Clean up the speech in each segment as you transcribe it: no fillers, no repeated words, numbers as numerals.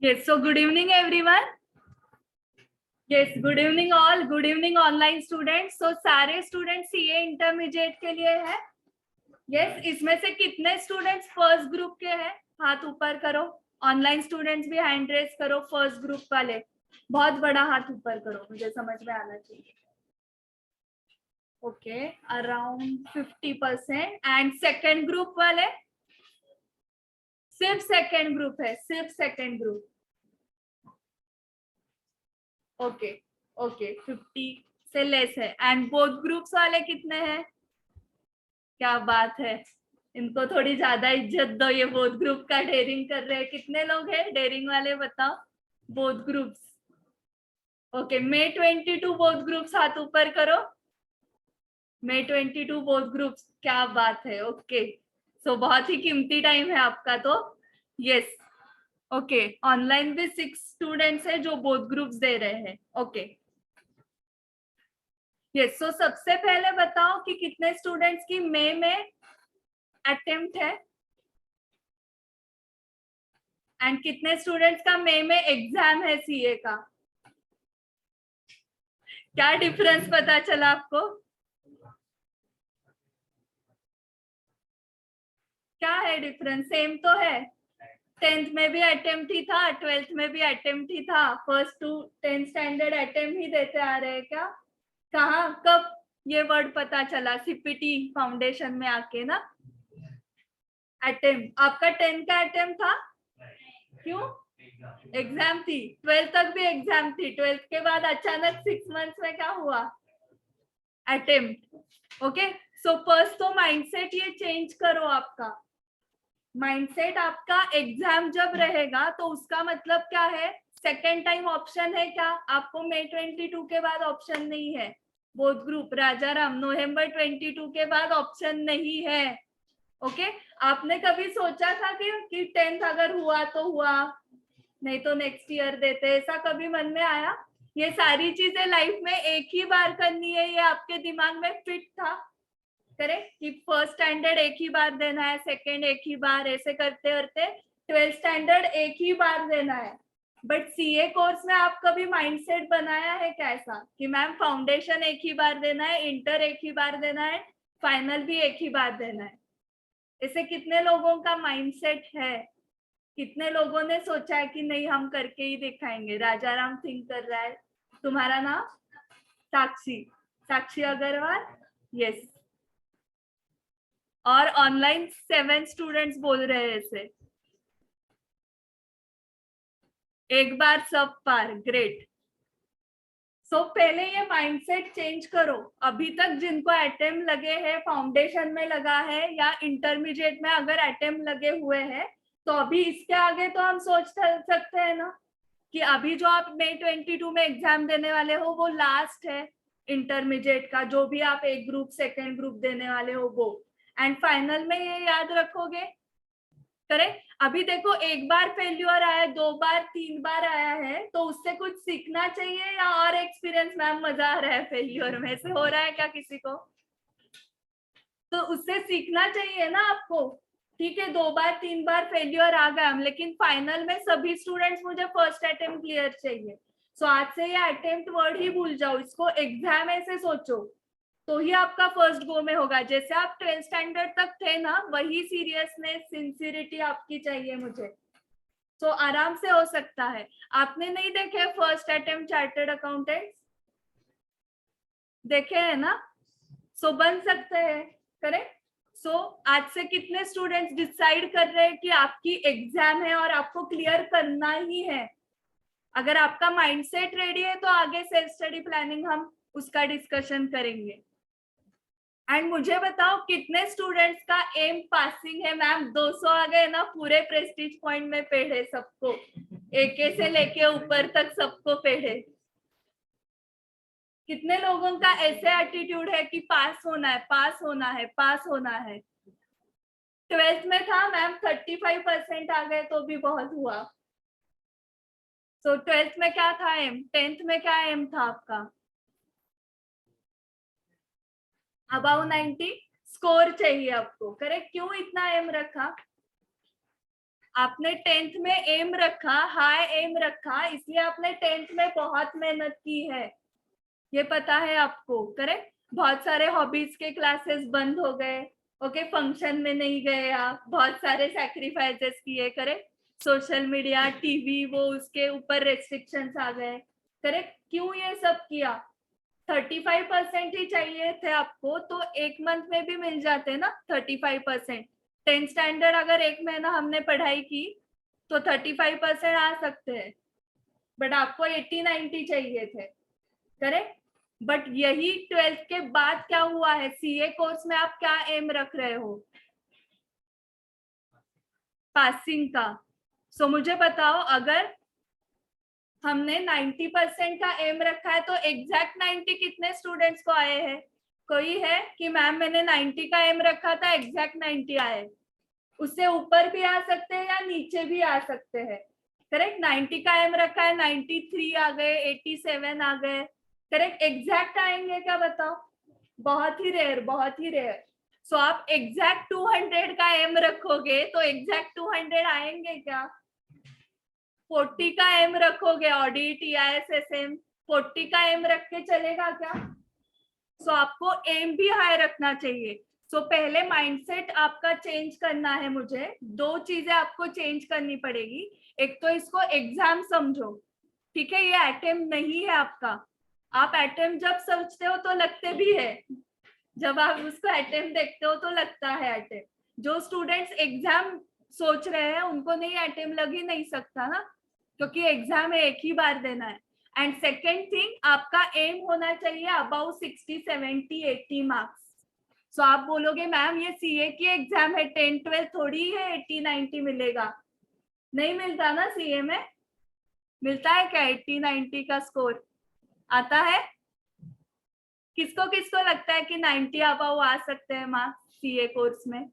Yes, so good evening everyone. Yes, good evening all. Good evening online students. So सारे student CA intermediate के लिए है. Yes, इसमें से कितने स्टूडेंट्स फर्स्ट ग्रुप के हैं? हाथ ऊपर करो. ऑनलाइन स्टूडेंट्स भी हैंड रेस करो. फर्स्ट ग्रुप वाले बहुत बड़ा हाथ ऊपर करो, मुझे समझ में आना चाहिए. Okay, around 50%. And second group वाले? सिर्फ सेकेंड ग्रुप है, सिर्फ सेकेंड ग्रुप. ओके ओके, 50 से लेस है. एंड बोथ ग्रुप्स वाले कितने हैं? क्या बात है, इनको थोड़ी ज्यादा इज्जत दो. ये बोथ ग्रुप का डेयरिंग कर रहे हैं. कितने लोग हैं डेयरिंग वाले, बताओ. Both groups. Okay, May 22 both groups हाथ ऊपर करो. May 22 both groups. क्या बात है. ओके, सो बहुत ही कीमती टाइम है आपका तो. यस. ओके, ऑनलाइन भी 6 स्टूडेंट्स है जो बोथ ग्रुप्स दे रहे हैं. ओके. यस, सो सबसे पहले बताओ कि कितने स्टूडेंट्स की मई में अटेम्प्ट है एंड कितने स्टूडेंट्स का मई में एग्जाम है सीए का. क्या डिफरेंस पता चला आपको? क्या है डिफरेंस? सेम तो है. 10th में भी अटेम्प्ट ही था, 12th में भी अटेम्प्ट ही था. First to 10th standard attempt ही देते आ रहे हैं क्या? कहाँ, कब ये वर्ड पता चला? सीपीटी फाउंडेशन में आके ना. अटेम्प्ट. आपका 10th का अटेम्प्ट था? क्यों? एग्जाम थी. 12th तक भी एग्जाम थी. 12th के बाद अचानक 6 मंथ्स में क्या हुआ? अटेम्प्ट. ओके, सो फर्स्ट तो माइंडसेट ये चेंज करो. आपका माइंडसेट, आपका एग्जाम जब रहेगा तो उसका मतलब क्या है? सेकेंड टाइम ऑप्शन है क्या आपको? May 22 के बाद ऑप्शन नहीं है. बोथ ग्रुप राजाराम November 22 के बाद ऑप्शन नहीं है. ओके, आपने कभी सोचा था कि 10th अगर हुआ तो हुआ, नहीं तो नेक्स्ट ईयर देते, ऐसा कभी मन में आया? ये सारी चीजें लाइफ में एक ही बार करनी है, ये आपके दिमाग में फिट था? करेक्ट, कि फर्स्ट स्टैंडर्ड एक ही बार देना है, सेकेंड एक ही बार, ऐसे करते करते 12th स्टैंडर्ड एक ही बार देना है. बट सीए कोर्स में आप कभी माइंडसेट बनाया है कैसा कि मैम फाउंडेशन एक ही बार देना है, इंटर एक ही बार देना है, फाइनल भी एक ही बार देना है? ऐसे कितने लोगों का माइंडसेट है? कितने लोगों ने सोचा है कि नहीं हम करके ही दिखाएंगे? राजाराम थिंक कर रहा है. तुम्हारा नाम? साक्षी. साक्षी अग्रवाल. यस. और ऑनलाइन 7 स्टूडेंट्स बोल रहे हैं ऐसे. एक बार सब पार. ग्रेट. सो पहले ये माइंडसेट चेंज करो. अभी तक जिनको अटेम्प्ट लगे हैं, फाउंडेशन में लगा है या इंटरमीडिएट में अगर अटेम्प्ट लगे हुए हैं, तो अभी इसके आगे तो हम सोच सकते हैं ना कि अभी जो आप May 22 में एग्जाम देने वाले हो वो लास्ट है इंटरमीडिएट का, जो भी आप एक ग्रुप सेकेंड ग्रुप देने वाले हो वो. एंड फाइनल में ये याद रखोगे. करेक्ट. अभी देखो, एक बार फेल्यूर आया, 2 बार 3 बार आया है, तो उससे कुछ सीखना चाहिए या और एक्सपीरियंस? मैम मजा आ रहा है फेल्यूर में, से हो रहा है क्या किसी को? तो उससे सीखना चाहिए ना आपको. ठीक है, 2 बार 3 बार फेल्यूर आ गया, लेकिन फाइनल में सभी स्टूडेंट्स मुझे फर्स्ट अटेम्प्ट क्लियर चाहिए. सो आज से ये अटेम्प्ट वर्ड ही भूल जाओ, इसको एग्जाम ऐसे सोचो, तो ही आपका फर्स्ट गो में होगा. जैसे आप 12th स्टैंडर्ड तक थे ना, वही सीरियसनेस सिंसियरिटी आपकी चाहिए मुझे. तो आराम से हो सकता है. आपने नहीं देखे फर्स्ट अटेम्प्ट चार्टर्ड अकाउंटेंट? देखे है ना? सो बन सकते हैं. करेक्ट. सो आज से कितने स्टूडेंट्स डिसाइड कर रहे हैं कि आपकी एग्जाम है और आपको क्लियर करना ही है? अगर आपका माइंडसेट रेडी है तो आगे सेल्फ स्टडी प्लानिंग हम उसका डिस्कशन करेंगे. एंड मुझे बताओ कितने स्टूडेंट्स का एम पासिंग है? मैम 200 आ गए ना, पूरे प्रेस्टीज पॉइंट में पेढ़े सबको, एक से लेके ऊपर तक सबको पेढ़े. कितने लोगों का ऐसे एटीट्यूड है कि पास होना है, पास होना है, पास होना है? 12th में था मैम 35% आ गए तो भी बहुत हुआ. तो 12th में क्या था एम? 10th में क्या एम था आपका? अबाउ 90 स्कोर चाहिए आपको. करेक्ट. क्यों इतना एम रखा? आपने 10th में एम रखा, हाई एम रखा, इसलिए आपने 10th में बहुत मेहनत की है, ये पता है आपको, करेक्ट। बहुत सारे हॉबीज के क्लासेस बंद हो गए, ओके, फंक्शन में नहीं गए आप, बहुत सारे सैक्रिफाइसेस किए, करेक्ट। सोशल मीडिया, टीवी, वो उसके ऊपर रेस्ट्रिक्शंस आ गए, करेक्ट। क्यों ये सब किया? 35% ही चाहिए थे आपको, तो एक मंथ में भी मिल जाते ना 35%। 10th स्टैंडर्ड अगर एक महीना हमने पढ़ाई की तो 35% आ सकते हैं, बट आपको 80-90 चाहिए थे, करेक्ट। बट यही 12th के बाद क्या हुआ है, सीए कोर्स में आप क्या एम रख रहे हो? पासिंग का। सो मुझे बताओ, अगर हमने 90% का एम रखा है तो एग्जैक्ट 90 कितने स्टूडेंट्स को आए हैं? कोई है कि मैम मैंने 90 का एम रखा था, एग्जैक्ट 90 आए? उससे ऊपर भी आ सकते हैं या नीचे भी आ सकते हैं, करेक्ट। 90 का एम रखा है, 93 आ गए, 87 आ गए, करेक्ट। एग्जैक्ट आएंगे क्या, बताओ? बहुत ही रेयर, बहुत ही रेयर। सो आप एग्जैक्ट 200 का एम रखोगे तो एग्जैक्ट 200 आएंगे क्या? 40 का एम रखोगे, ऑडिट, EISSM, 40 का एम रख के चलेगा क्या? सो आपको एम भी हाई रखना चाहिए। सो पहले माइंडसेट आपका चेंज करना है, मुझे 2 चीजें आपको चेंज करनी पड़ेगी। एक तो इसको एग्जाम समझो, ठीक है, ये अटेम्प्ट नहीं है आपका। आप अटेम्प्ट जब सोचते हो तो लगते भी है, जब आप उसको अटेम्प्ट देखते हो तो लगता है अटेम्प्ट। जो स्टूडेंट्स एग्जाम सोच रहे हैं उनको नहीं अटेम्प्ट लग ही नहीं सकता ना, क्योंकि एग्जाम एक ही बार देना है। एंड सेकेंड थिंग, आपका एम होना चाहिए अबाउ 60, 70, 80 मार्क्स। सो आप बोलोगे मैम ये सीए की एग्जाम है, 10, 12 थोड़ी है 80, 90 मिलेगा। नहीं मिलता ना सीए में, मिलता है क्या 80, 90 का स्कोर? आता है? किसको किसको लगता है कि 90 अबाउ आ सकते हैं मार्क्स सीए कोर्स में?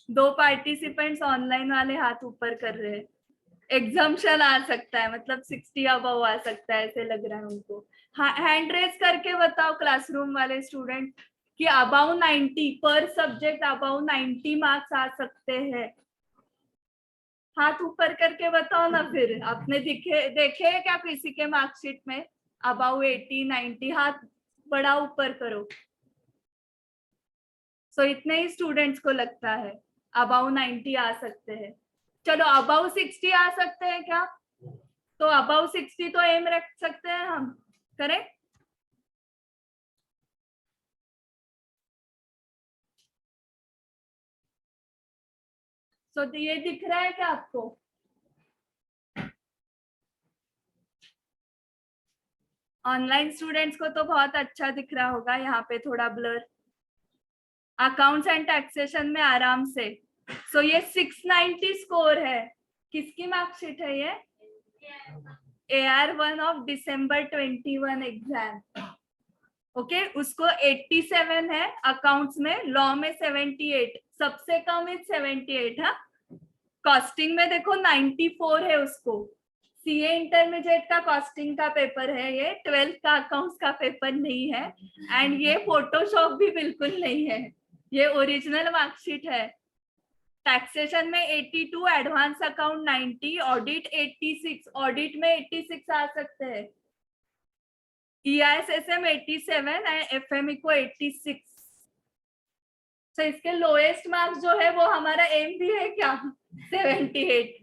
2 पार्टिसिपेंट्स ऑनलाइन वाले हाथ ऊपर कर रहे हैं। एग्जाम्शन आ सकता है, मतलब 60 अबाउ आ सकता है, ऐसे लग रहा है उनको। हाँ, हैंड रेज करके बताओ क्लासरूम वाले स्टूडेंट कि अबाउ 90 पर सब्जेक्ट, अबाउ 90 मार्क्स आ सकते हैं। हाथ ऊपर करके बताओ ना। फिर आपने देखे क्या किसी के मार्कशीट में अबाउ 80, 90? हाथ बड़ा ऊपर करो। सो इतने ही स्टूडेंट्स को लगता है अबाउ 90 आ सकते हैं। चलो अबाउ 60 आ सकते हैं क्या? तो अबाउ 60 तो एम रख सकते हैं हम, करेक्ट। सो ये दिख रहा है क्या आपको? ऑनलाइन स्टूडेंट्स को तो बहुत अच्छा दिख रहा होगा, यहाँ पे थोड़ा ब्लर। अकाउंट्स एंड टैक्सेशन में आराम से। सो ये 690 स्कोर है। किसकी मार्कशीट है ये? AR1 of December 21 exam, okay. उसको 87 है अकाउंट्स में, लॉ में 78, सबसे कम इज 78। हाँ, कॉस्टिंग में देखो 94 है उसको। सीए इंटरमीडिएट का कॉस्टिंग का पेपर है ये, 12th का अकाउंट्स का पेपर नहीं है। एंड ये फोटोशॉप भी बिल्कुल नहीं है, ये ओरिजिनल मार्कशीट है। टैक्सेशन में 82, एडवांस अकाउंट 90, ऑडिट 86, ऑडिट में 86 आ सकते हैं। EISSM 87 एंड FME को 86। तो इसके लोएस्ट मार्क्स जो है वो हमारा एम भी है क्या? 78।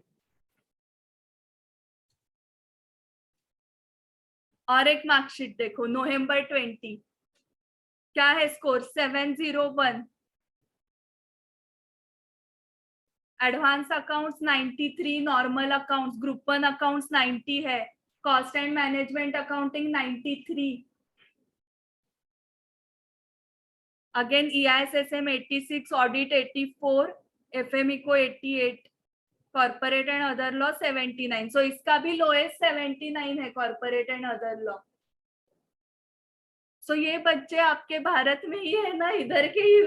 और एक मार्कशीट देखो, नवंबर 20, क्या है score? 701। Advance accounts 93, normal accounts, group 1 accounts 90 है, cost and management accounting 93। Again EISSM 86, audit 84, FME को 88, कॉर्पोरेट एंड अदर लॉ 79। सो इसका भी लोएस्ट 79 है, कॉर्पोरेट एंड अदर लॉ। सो ये बच्चे आपके भारत में ही है ना, इधर के ही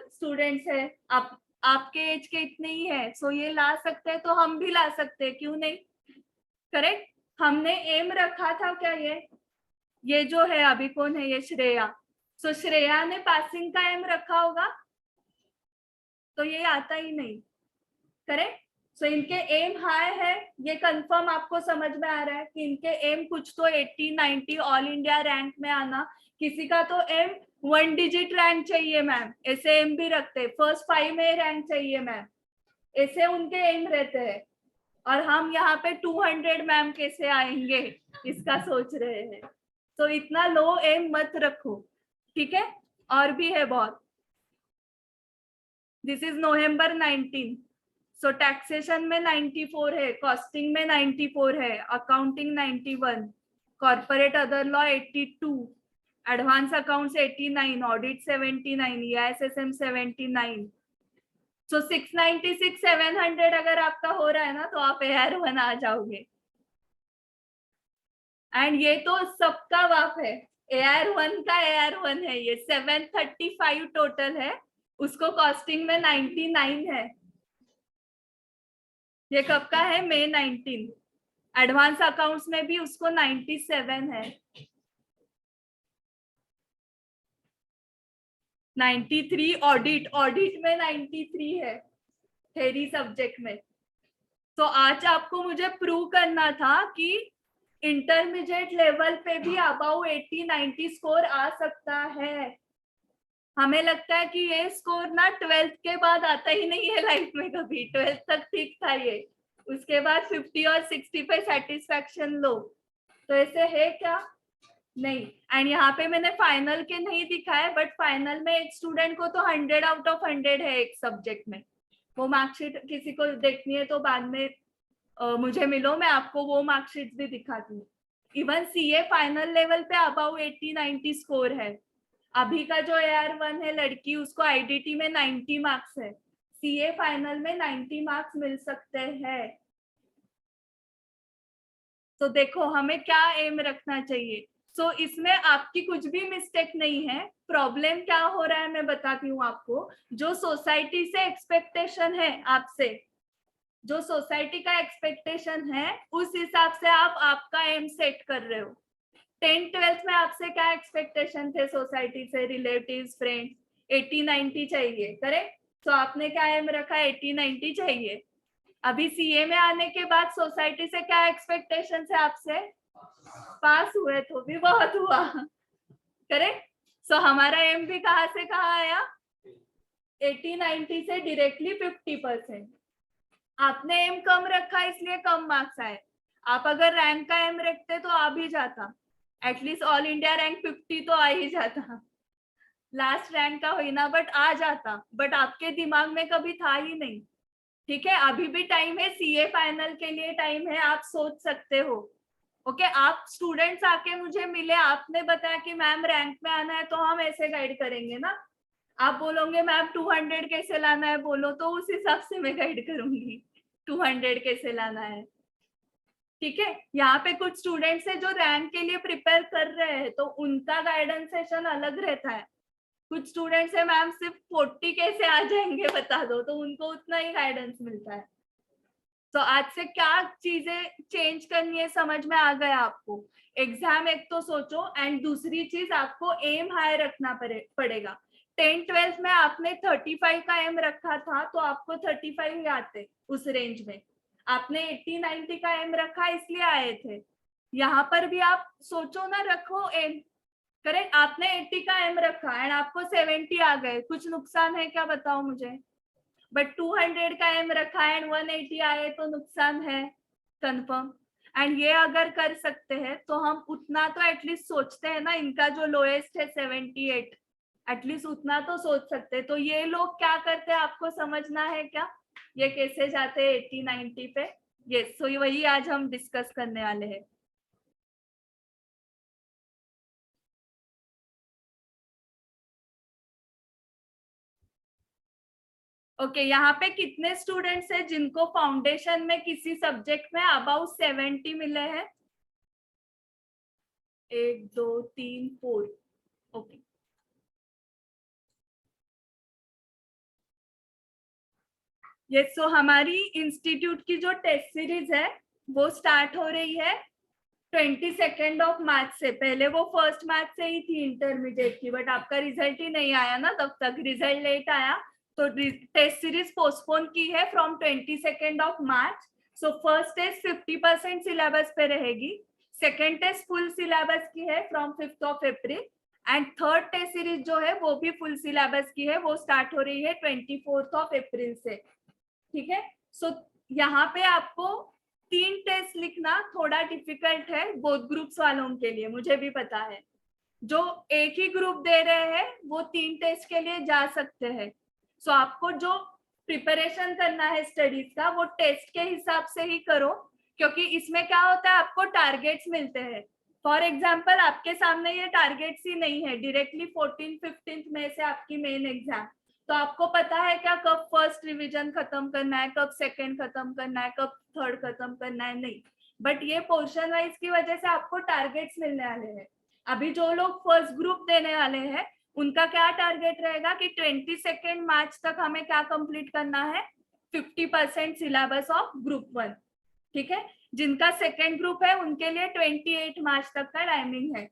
स्टूडेंट्स है, आपके एज के इतने ही है। सो ये ला सकते हैं तो हम भी ला सकते हैं, क्यों नहीं? करेक्ट। हमने एम रखा था क्या? ये जो है अभी कौन है, ये श्रेया। सो श्रेया ने पासिंग का एम रखा होगा, तो ये आता ही नहीं। करेक्ट। सो इनके एम हाई है, ये कंफर्म आपको समझ में आ रहा है कि इनके एम कुछ तो 80 90 ऑल इंडिया रैंक में आना। किसी का तो एम 1 डिजिट रैंक चाहिए मैम, ऐसे एम भी रखते हैं, फर्स्ट 5 में रैंक चाहिए मैम, ऐसे उनके एम रहते हैं। और हम यहाँ पे 200 मैम कैसे आएंगे इसका सोच रहे हैं। तो इतना लो एम मत रखो, ठीक है। और भी है बहुत। This is November 19। So taxation में 94 है, कॉस्टिंग में 94 है, accounting 91, corporate other law 82, advance accounts 89, audit 79, EISSM 79। सो 696 700 अगर आपका हो रहा है ना तो आप AR1 आ जाओगे। एंड ये तो सबका वाप है, AR1 का AR1 है ये। 735 टोटल है, उसको कॉस्टिंग में 99 है। ये कब का है? मई 19। एडवांस अकाउंट्स में भी उसको 97 है। 93 ऑडिट में 93 है थेरी सब्जेक्ट में। तो आज आपको मुझे प्रूव करना था कि इंटरमीडिएट लेवल पे भी अबाउ 80-90 स्कोर आ सकता है। हमें लगता है कि ये स्कोर ना 12th के बाद आता ही नहीं है लाइफ में कभी। 12th तक ठीक था ये, उसके बाद 50 और 60 पे सेटिस्फैक्शन लो। तो ऐसे है क्या? नहीं। एंड यहाँ पे मैंने फाइनल के नहीं दिखाए, बट फाइनल में एक स्टूडेंट को तो 100 आउट ऑफ 100 है एक सब्जेक्ट में। वो मार्कशीट किसी को देखनी है तो बाद में मुझे मिलो, मैं आपको वो मार्कशीट भी दिखाती हूँ। इवन CA फाइनल लेवल पे अबाउ 80-90 स्कोर है। अभी का जो AR1 है लड़की, उसको IDT में 90 मार्क्स है, CA फाइनल में 90 मार्क्स मिल सकते हैं। तो देखो हमें क्या एम रखना चाहिए। सो इसमें आपकी कुछ भी मिस्टेक नहीं है। प्रॉब्लम क्या हो रहा है मैं बताती हूँ आपको। जो सोसाइटी से एक्सपेक्टेशन है आपसे, जो सोसाइटी का एक्सपेक्टेशन है, उस हिसाब से आप आपका एम सेट कर रहे हो। 10th-12th में आपसे क्या एक्सपेक्टेशन थे सोसाइटी से, रिलेटिव्स, फ्रेंड्स? 80-90 चाहिए, करेक्ट। तो आपने क्या एम रखा? 80-90 चाहिए। अभी CA में आने के बाद सोसाइटी से क्या एक्सपेक्टेशन है आपसे? पास हुए तो भी बहुत हुआ, करेक्ट। सो हमारा एम भी कहाँ से कहाँ आया? 80-90 से डायरेक्टली 50%। आपने एम कम रखा इसलिए कम मार्क्स आए। आप अगर रैंक का एम रखते तो आ भी जाता, एटलीस्ट ऑल इंडिया रैंक 50 तो आ ही जाता। लास्ट रैंक का हुई ना, बट आ जाता, बट आपके दिमाग में कभी था ही नहीं। ठीक है, अभी भी टाइम है, CA फाइनल के लिए टाइम है, आप सोच सकते हो। ओके, आप स्टूडेंट्स आके मुझे मिले, आपने बताया कि मैम रैंक में आना है, तो हम ऐसे गाइड करेंगे ना। आप बोलोगे मैम 200 कैसे लाना है बोलो, तो उस हिसाब से मैं गाइड करूंगी 200 कैसे लाना है। ठीक है, यहाँ पे कुछ स्टूडेंट्स है जो रैंक के लिए प्रिपेयर कर रहे हैं, तो उनका गाइडेंस सेशन अलग रहता है। कुछ स्टूडेंट्स है मैम सिर्फ 40 कैसे आ जाएंगे बता दो, तो उनको उतना ही गाइडेंस मिलता है। तो आज से क्या चीजें चेंज करनी है समझ में आ गया आपको। एग्जाम एक तो सोचो, एंड दूसरी चीज आपको एम हाई रखना पड़ेगा। 10th-12th में आपने 35 का एम रखा था, तो आपको 35 ही आते उस रेंज में। आपने 80-90 का एम रखा इसलिए आए थे। यहाँ पर भी आप सोचो ना, रखो एम, करेक्ट। आपने 80 का एम रखा एंड आपको 70 आ गए, कुछ नुकसान है क्या बताओ मुझे? बट 200 का एम रखा एंड 180 आए तो नुकसान है, कंफर्म। एंड ये अगर कर सकते हैं तो हम उतना तो एटलीस्ट सोचते हैं ना। इनका जो लोएस्ट है 78, एटलीस्ट उतना तो सोच सकते हैं। तो ये लोग क्या करते हैं आपको समझना है क्या, ये कैसे जाते हैं 80-90 पे? यस, तो वही आज हम डिस्कस करने वाले हैं। ओके, यहाँ पे कितने स्टूडेंट्स हैं जिनको फाउंडेशन में किसी सब्जेक्ट में अबाउट 70 मिले हैं? 1 2 3 4। ओके, ये सो हमारी इंस्टीट्यूट की जो टेस्ट सीरीज है वो स्टार्ट हो रही है 22 मार्च से। पहले वो 1 मार्च से ही थी इंटरमीडिएट की, बट आपका रिजल्ट ही नहीं आया ना तब तक, रिजल्ट लेट आया, तो टेस्ट सीरीज पोस्टपोन की है from 22 March. So first test 50% syllabus पे रहेगी, सेकेंड टेस्ट फुल सिलेबस की है from 5 April, and third test series जो है वो भी फुल सिलेबस की है, वो स्टार्ट हो रही है 24 अप्रैल से। ठीक है, सो यहाँ पे आपको 3 टेस्ट लिखना थोड़ा डिफिकल्ट है बोथ ग्रुप्स वालों के लिए, मुझे भी पता है। जो एक ही ग्रुप दे रहे हैं वो 3 टेस्ट के लिए जा सकते हैं। सो आपको जो प्रिपरेशन करना है स्टडीज का वो टेस्ट के हिसाब से ही करो, क्योंकि इसमें क्या होता है आपको टारगेट्स मिलते हैं। फॉर एग्जाम्पल आपके सामने ये टारगेट्स ही नहीं है, डायरेक्टली 14-15 में से आपकी मेन एग्जाम, तो आपको पता है क्या कब फर्स्ट रिवीजन खत्म करना है, कब सेकंड खत्म करना है, कब थर्ड खत्म करना है, नहीं। बट ये पोर्शन वाइज की वजह से आपको टारगेट्स मिलने वाले हैं। अभी जो लोग फर्स्ट ग्रुप देने वाले हैं उनका क्या टारगेट रहेगा कि 22 मार्च तक हमें क्या कंप्लीट करना है, 50% सिलेबस ऑफ ग्रुप 1। ठीक है, जिनका सेकेंड ग्रुप है उनके लिए 28 मार्च तक का टाइमिंग है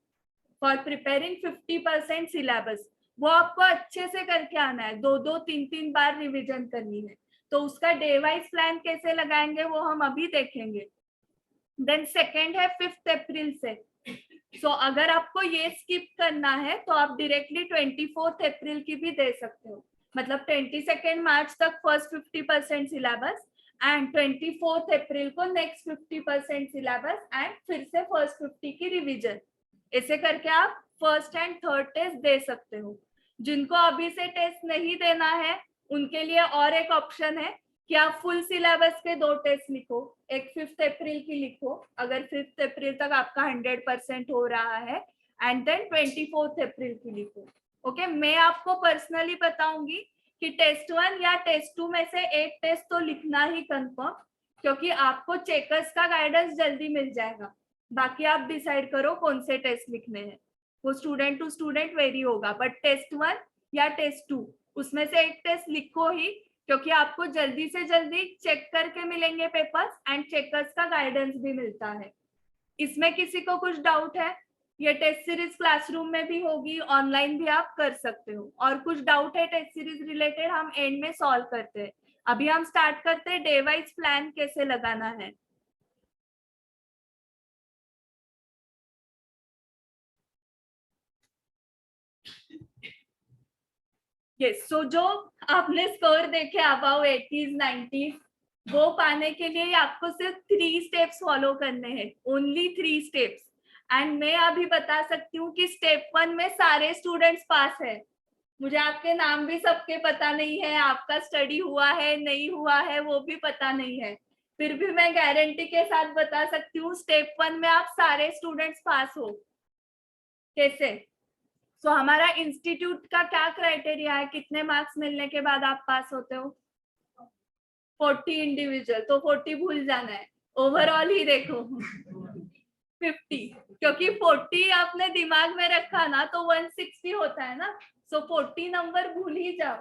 फॉर प्रिपेयरिंग 50% सिलेबस। वो आपको अच्छे से करके आना है, 2-3 बार रिवीजन करनी है। तो उसका डे वाइज प्लान कैसे लगाएंगे वो हम अभी देखेंगे। देन सेकेंड है 5 अप्रैल से। सो अगर आपको ये स्किप करना है तो आप डायरेक्टली 24 अप्रैल की भी दे सकते हो, मतलब 22 मार्च तक फर्स्ट 50% सिलेबस एंड 24 अप्रैल को नेक्स्ट 50% सिलेबस एंड फिर से फर्स्ट 50 की रिवीजन। ऐसे करके आप फर्स्ट एंड थर्ड टेस्ट दे सकते हो। जिनको अभी से टेस्ट नहीं देना है उनके लिए और एक ऑप्शन है कि आप फुल सिलेबस के 2 टेस्ट लिखो, एक 5 अप्रैल की लिखो अगर 5 अप्रैल तक आपका 100% हो रहा है, एंड देन 24 अप्रैल की लिखो। ओके, मैं आपको पर्सनली बताऊंगी कि टेस्ट 1 या टेस्ट 2 में से एक टेस्ट तो लिखना ही कंफर्म, क्योंकि आपको चेकर्स का गाइडेंस जल्दी मिल जाएगा। बाकी आप डिसाइड करो कौन से टेस्ट लिखने हैं, वो स्टूडेंट टू स्टूडेंट वेरी होगा, बट टेस्ट 1 या टेस्ट 2 उसमें से एक टेस्ट लिखो ही, क्योंकि आपको जल्दी से जल्दी चेक करके मिलेंगे पेपर्स एंड चेकर्स का गाइडेंस भी मिलता है। इसमें किसी को कुछ डाउट है? ये टेस्ट सीरीज क्लासरूम में भी होगी, ऑनलाइन भी आप कर सकते हो, और कुछ डाउट है टेस्ट सीरीज रिलेटेड हम एंड में सॉल्व करते हैं। अभी हम स्टार्ट करते हैं डे वाइज प्लान कैसे लगाना है। यस, सो जो आपने स्कोर देखे अबाउ 80s 90s, वो पाने के लिए आपको सिर्फ 3 स्टेप्स फॉलो करने हैं, ओनली 3 स्टेप्स। एंड मैं अभी बता सकती हूँ कि स्टेप 1 में सारे स्टूडेंट्स पास है। मुझे आपके नाम भी सबके पता नहीं है, आपका स्टडी हुआ है नहीं हुआ है वो भी पता नहीं है, फिर भी मैं गारंटी के साथ बता सकती हूँ स्टेप 1 में आप सारे स्टूडेंट्स पास हो। कैसे? सो हमारा इंस्टीट्यूट का क्या क्राइटेरिया है, कितने मार्क्स मिलने के बाद आप पास होते हो? 40 इंडिविजुअल, तो 40 भूल जाना है, ओवरऑल ही देखो 50, क्योंकि 40 आपने दिमाग में रखा ना तो 160 होता है ना। सो 40 नंबर भूल ही जाओ,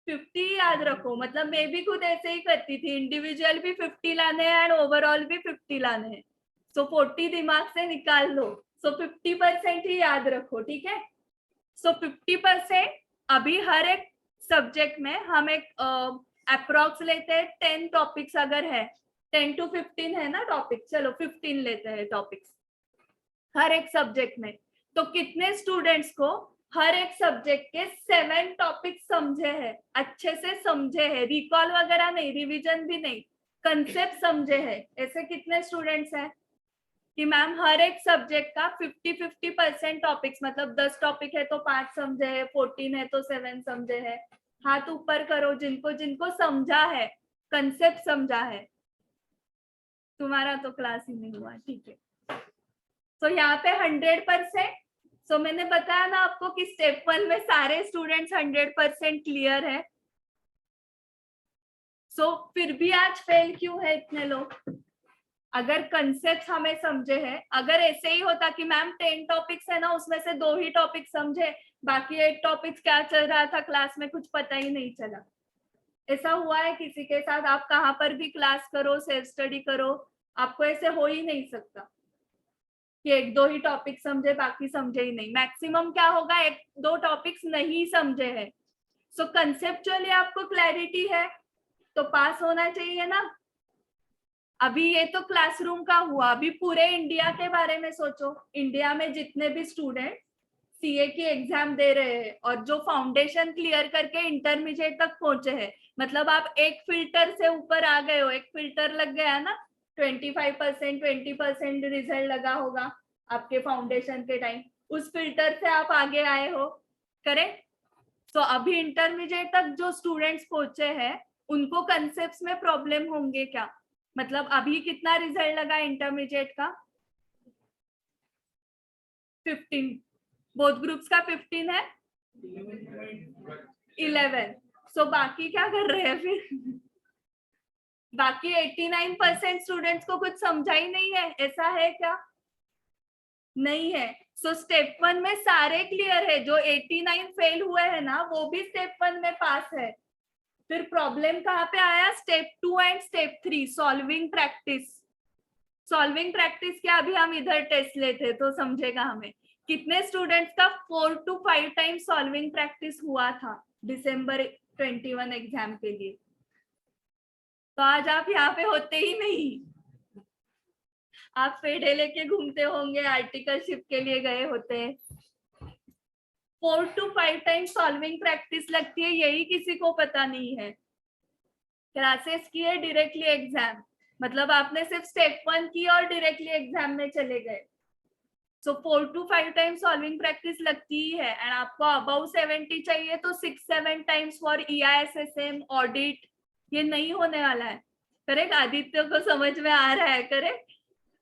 50 याद रखो। मतलब मैं भी खुद ऐसे ही करती थी, इंडिविजुअल भी 50 लाने हैं एंड ओवरऑल भी 50 लाने हैं। सो 40 दिमाग से निकाल लो, सो 50% ही याद रखो। ठीक है, सो 50% अभी हर एक सब्जेक्ट में हम एक अप्रोक्स लेते हैं 10 टॉपिक्स अगर है, 10 to 15 है ना टॉपिक, चलो 15 लेते हैं टॉपिक्स हर एक सब्जेक्ट में। तो कितने स्टूडेंट्स को हर एक सब्जेक्ट के 7 टॉपिक समझे हैं, अच्छे से समझे हैं, रिकॉल वगैरह नहीं, रिवीजन भी नहीं, कंसेप्ट समझे हैं, ऐसे कितने स्टूडेंट्स हैं कि मैम हर एक सब्जेक्ट का 50-50% टॉपिक्स, मतलब 10 टॉपिक है तो 5 समझे है, 14 है तो 7 समझे है। हाथ ऊपर करो जिनको जिनको समझा है, कंसेप्ट समझा है। तुम्हारा तो क्लास ही नहीं हुआ, ठीक है। तो यहाँ पे 100%, सो मैंने बताया ना आपको कि स्टेप 1 में सारे स्टूडेंट्स 100% क्लियर है। सो फिर भी आज फेल क्यों है इतने लोग? अगर कंसेप्ट हमें समझे हैं, अगर ऐसे ही होता कि मैम 10 टॉपिक्स है ना उसमें से 2 ही टॉपिक समझे, बाकी 8 टॉपिक्स क्या चल रहा था क्लास में कुछ पता ही नहीं चला। ऐसा हुआ है किसी के साथ? आप कहाँ पर भी क्लास करो, सेल्फ स्टडी करो, आपको ऐसे हो ही नहीं सकता कि 1-2 ही टॉपिक समझे बाकी समझे ही नहीं। मैक्सिमम क्या होगा, 1-2 टॉपिक्स नहीं समझे हैं। सो कंसेप्चुअली आपको क्लैरिटी है तो पास होना चाहिए ना। अभी ये तो क्लासरूम का हुआ, अभी पूरे इंडिया के बारे में सोचो। इंडिया में जितने भी स्टूडेंट सीए की एग्जाम दे रहे हैं और जो फाउंडेशन क्लियर करके इंटरमीडिएट तक पहुंचे हैं, मतलब आप एक फिल्टर से ऊपर आ गए हो, एक फिल्टर लग गया ना, 25%, 20% रिजल्ट लगा होगा आपके फाउंडेशन के टाइम, उस फिल्टर से आप आगे आए हो, करेक्ट। तो अभी इंटरमीडिएट तक जो स्टूडेंट्स पहुंचे हैं उनको कंसेप्ट्स में प्रॉब्लम होंगे क्या? मतलब अभी कितना रिजल्ट लगा इंटरमीडिएट का? 15, बोथ ग्रुप्स का 15 है, 11। सो बाकी क्या कर रहे हैं फिर? बाकी 89% स्टूडेंट्स को कुछ समझा ही नहीं है, ऐसा है क्या? नहीं है। सो स्टेप 1 में सारे क्लियर है, जो 89 फेल हुए हैं ना वो भी स्टेप 1 में पास है। फिर प्रॉब्लम कहाँ पे आया? Step 2 and step 3 solving practice. Solving practice क्या, अभी हम इधर टेस्ट लेते तो समझेगा हमें। कितने स्टूडेंट्स का 4 to 5 टाइम सॉल्विंग प्रैक्टिस हुआ था दिसंबर 21 एग्जाम के लिए? तो आज आप यहाँ पे होते ही नहीं, आप फेडे लेके घूमते होंगे, आर्टिकलशिप के लिए गए होते। 4 to 5 टाइम सॉल्विंग प्रैक्टिस लगती है, यही किसी को पता नहीं है। क्लासेस की है, डायरेक्टली एग्जाम, मतलब आपने सिर्फ स्टेप 1 की और डायरेक्टली एग्जाम में चले गए। सो 4 to 5 टाइम्स सॉल्विंग प्रैक्टिस लगती ही है। एंड आपको अबाउ 70 चाहिए तो 6-7 टाइम्स फॉर EISSM ऑडिट, ये नहीं होने वाला है, करेक्ट। आदित्य को समझ में आ रहा है, करेक्ट।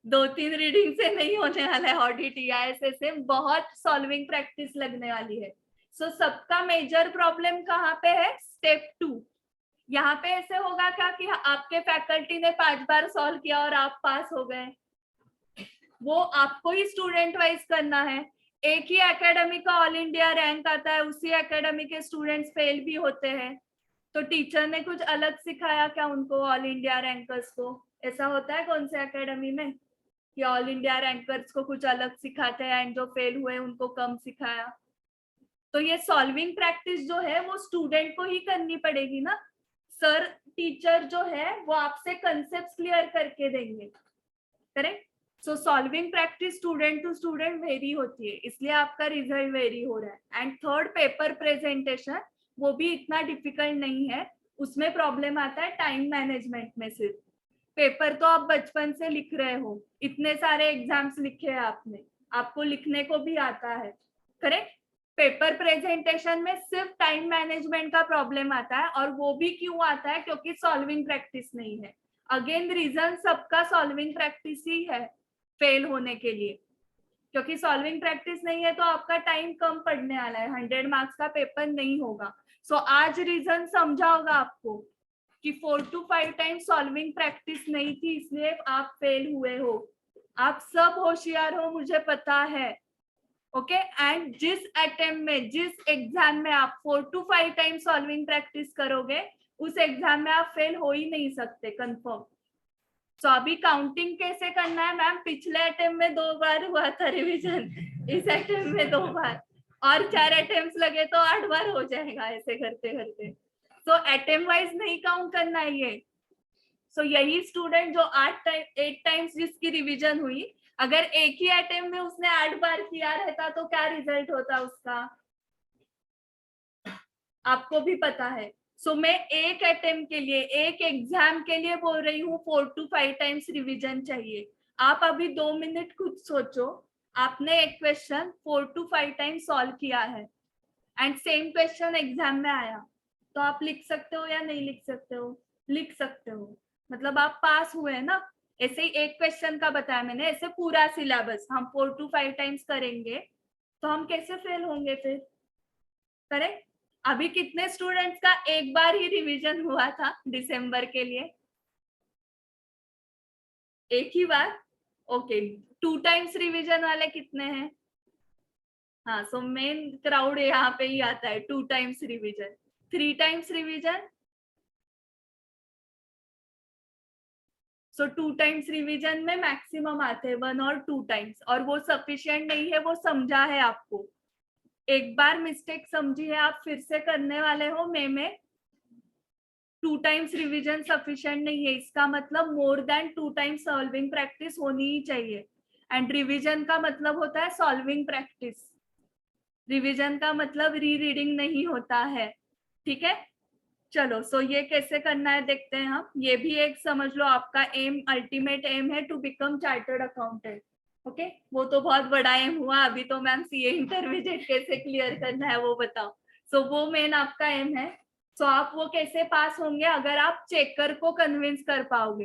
2-3 रीडिंग से नहीं होने वाला है ऑडिट EISSM, बहुत सॉल्विंग प्रैक्टिस लगने वाली है। सो सबका मेजर प्रॉब्लम कहाँ पे है? स्टेप 2। यहाँ पे ऐसे होगा क्या कि आपके फैकल्टी ने 5 बार सॉल्व किया और आप पास हो गए? वो आपको ही स्टूडेंट वाइज करना है। एक ही एकेडमी का ऑल इंडिया रैंक आता है, उसी एकेडमी के स्टूडेंट्स फेल भी होते हैं, तो टीचर ने कुछ अलग सिखाया क्या उनको, ऑल इंडिया रैंकर्स को? ऐसा होता है कौन से एकेडमी में कि ऑल इंडिया रैंकर्स को कुछ अलग सिखाते हैं एंड जो फेल हुए उनको कम सिखाया? तो ये सॉल्विंग प्रैक्टिस जो है वो स्टूडेंट को ही करनी पड़ेगी ना। सर टीचर जो है वो आपसे कंसेप्ट क्लियर करके देंगे, correct. So solving practice student to student very होती है, इसलिए आपका रिजल्ट वेरी हो रहा है। एंड थर्ड, पेपर प्रेजेंटेशन, वो भी इतना डिफिकल्ट नहीं है, उसमें प्रॉब्लम आता है टाइम मैनेजमेंट में। सिर्फ पेपर तो आप बचपन से लिख रहे हो, इतने सारे एग्जाम्स लिखे हैं आपने, आपको लिखने को भी आता है, करेक्ट। पेपर प्रेजेंटेशन में सिर्फ टाइम मैनेजमेंट का प्रॉब्लम आता है, और वो भी क्यों आता है? क्योंकि सॉल्विंग प्रैक्टिस नहीं है। अगेन रीजन सबका सॉल्विंग प्रैक्टिस ही है फेल होने के लिए, क्योंकि सॉल्विंग प्रैक्टिस नहीं है तो आपका टाइम कम पड़ने वाला है, 100 मार्क्स का पेपर नहीं होगा। सो आज रीजन समझा होगा आपको कि 4 to 5 टाइम सॉल्विंग प्रैक्टिस नहीं थी, इसलिए आप फेल हुए हो। आप सब होशियार हो, मुझे पता है, ओके। एंड जिस अटेम्प्ट में, जिस एग्जाम में आप 4 to 5 टाइम सॉल्विंग प्रैक्टिस करोगे, उस एग्जाम में आप फेल हो ही नहीं सकते, कंफर्म। तो अभी काउंटिंग कैसे करना है मैम? पिछले अटेम्प्ट में 2 बार हुआ था रिवीजन, इस अटेम्प्ट में 2 बार, और 4 अटेम्प्ट लगे तो 8 बार हो जाएगा, ऐसे करते करते। तो अटेम्प्ट वाइज नहीं काउंट करना है ये। सो यही स्टूडेंट जो 8 टाइम्स जिसकी रिवीजन हुई, अगर एक ही अटेम्प्ट में उसने 8 बार किया रहता तो क्या रिजल्ट होता उसका? आपको भी पता है। सो मैं एक अटेम्प्ट के लिए, एक एग्जाम के लिए बोल रही हूँ 4 to 5 टाइम्स रिवीजन चाहिए। आप अभी 2 मिनट खुद सोचो, आपने एक क्वेश्चन 4 to 5 टाइम्स सॉल्व किया है एंड सेम क्वेश्चन एग्जाम में आया, तो आप लिख सकते हो या नहीं लिख सकते हो? लिख सकते हो, मतलब आप पास हुए ना। ऐसे ही एक क्वेश्चन का बताया मैंने, ऐसे पूरा सिलेबस हम 4 to 5 टाइम्स करेंगे तो हम कैसे फेल होंगे फिर? करेक्ट। अभी कितने स्टूडेंट्स का एक बार ही रिवीजन हुआ था दिसंबर के लिए? एक ही बार, ओके। 2 टाइम्स रिवीजन वाले कितने हैं? हाँ, सो मेन क्राउड यहाँ पे ही आता है, 2 टाइम्स रिवीजन। 3 टाइम्स रिवीजन, सो 2 टाइम्स रिवीजन में मैक्सिमम आते हैं 1 और 2 टाइम्स, और वो सफिशिएंट नहीं है, वो समझा है आपको। एक बार मिस्टेक समझी है, आप फिर से करने वाले हो मे में 2 टाइम्स रिवीजन सफिशिएंट नहीं है, इसका मतलब more than 2 times solving practice होनी ही चाहिए। एंड रिवीजन का मतलब होता है सॉल्विंग प्रैक्टिस, रिवीजन का मतलब री रीडिंग नहीं होता है। ठीक है, चलो सो ये कैसे करना है देखते हैं हम। ये भी एक समझ लो आपका एम, अल्टीमेट एम है to become chartered accountant. Okay, वो तो बहुत बड़ा एम हुआ, अभी तो मैम सीए इंटरमीडिएट कैसे क्लियर करना है वो बताओ। सो वो मेन आपका एम है। सो आप वो कैसे पास होंगे, अगर आप चेकर को कन्विंस कर पाओगे।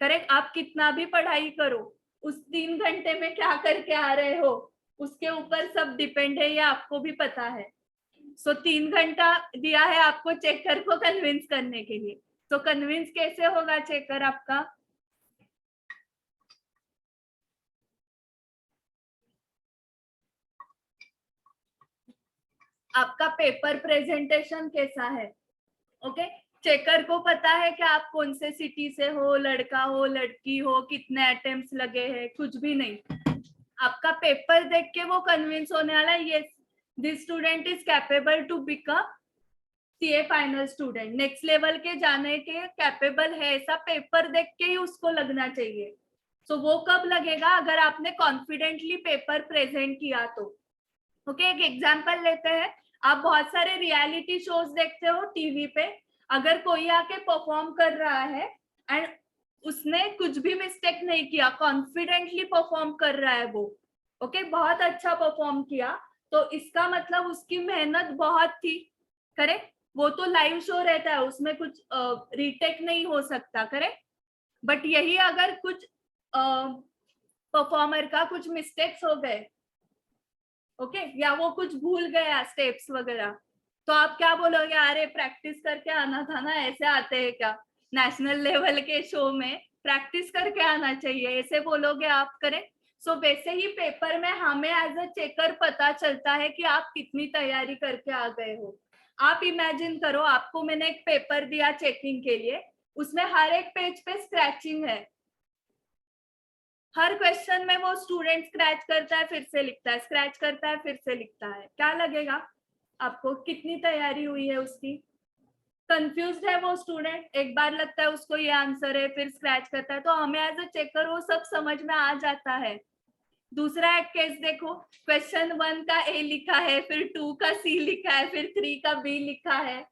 करेक्ट, आप कितना भी पढ़ाई करो, उस 3 घंटे में क्या करके आ रहे हो उसके ऊपर सब डिपेंड है, ये आपको भी पता है। सो 3 घंटा दिया है आपको चेकर को कन्विंस करने के लिए। तो कन्विंस कैसे होगा चेकर आपका? आपका पेपर प्रेजेंटेशन कैसा है? ओके, चेकर को पता है कि आप कौन से सिटी से हो, लड़का हो लड़की हो, कितने अटेम्प्ट्स लगे हैं, कुछ भी नहीं। आपका पेपर देख के वो कन्विंस होने वाला है, yes this student is capable to become CA final student, next level के जाने के कैपेबल है, ऐसा पेपर देख के ही उसको लगना चाहिए। सो वो कब लगेगा? अगर आपने कॉन्फिडेंटली पेपर प्रेजेंट किया तो। ओके, एक एग्जांपल लेते हैं। आप बहुत सारे रियलिटी शोज देखते हो टीवी पे, अगर कोई आके परफॉर्म कर रहा है एंड उसने कुछ भी मिस्टेक नहीं किया, कॉन्फिडेंटली परफॉर्म कर रहा है वो, ओके, बहुत अच्छा परफॉर्म किया, तो इसका मतलब उसकी मेहनत बहुत थी। करेक्ट, वो तो लाइव शो रहता है, उसमें कुछ रीटेक नहीं हो सकता। करेक्ट, बट यही अगर कुछ परफॉर्मर का कुछ मिस्टेक्स हो गए, ओके, या वो कुछ भूल गया स्टेप्स वगैरह, तो आप क्या बोलोगे? अरे प्रैक्टिस करके आना था ना, ऐसे आते हैं क्या? नेशनल लेवल के शो में प्रैक्टिस करके आना चाहिए, ऐसे बोलोगे आप? करें। सो वैसे ही पेपर में हमें एज अ चेकर पता चलता है कि आप कितनी तैयारी करके आ गए हो। आप इमेजिन करो, आपको मैंने एक पेपर दिया चेकिंग के लिए, उसमें हर एक पेज पे स्क्रैचिंग है, हर क्वेश्चन में वो स्टूडेंट स्क्रैच करता है फिर से लिखता है, स्क्रैच करता है फिर से लिखता है। क्या लगेगा आपको, कितनी तैयारी हुई है उसकी? कंफ्यूज्ड है वो स्टूडेंट, एक बार लगता है उसको ये आंसर है, फिर स्क्रैच करता है, तो हमें एज अ चेकर वो सब समझ में आ जाता है। दूसरा एक केस देखो, क्वेश्चन 1 का ए लिखा है, फिर 2 का सी लिखा है, फिर 3 का बी लिखा है,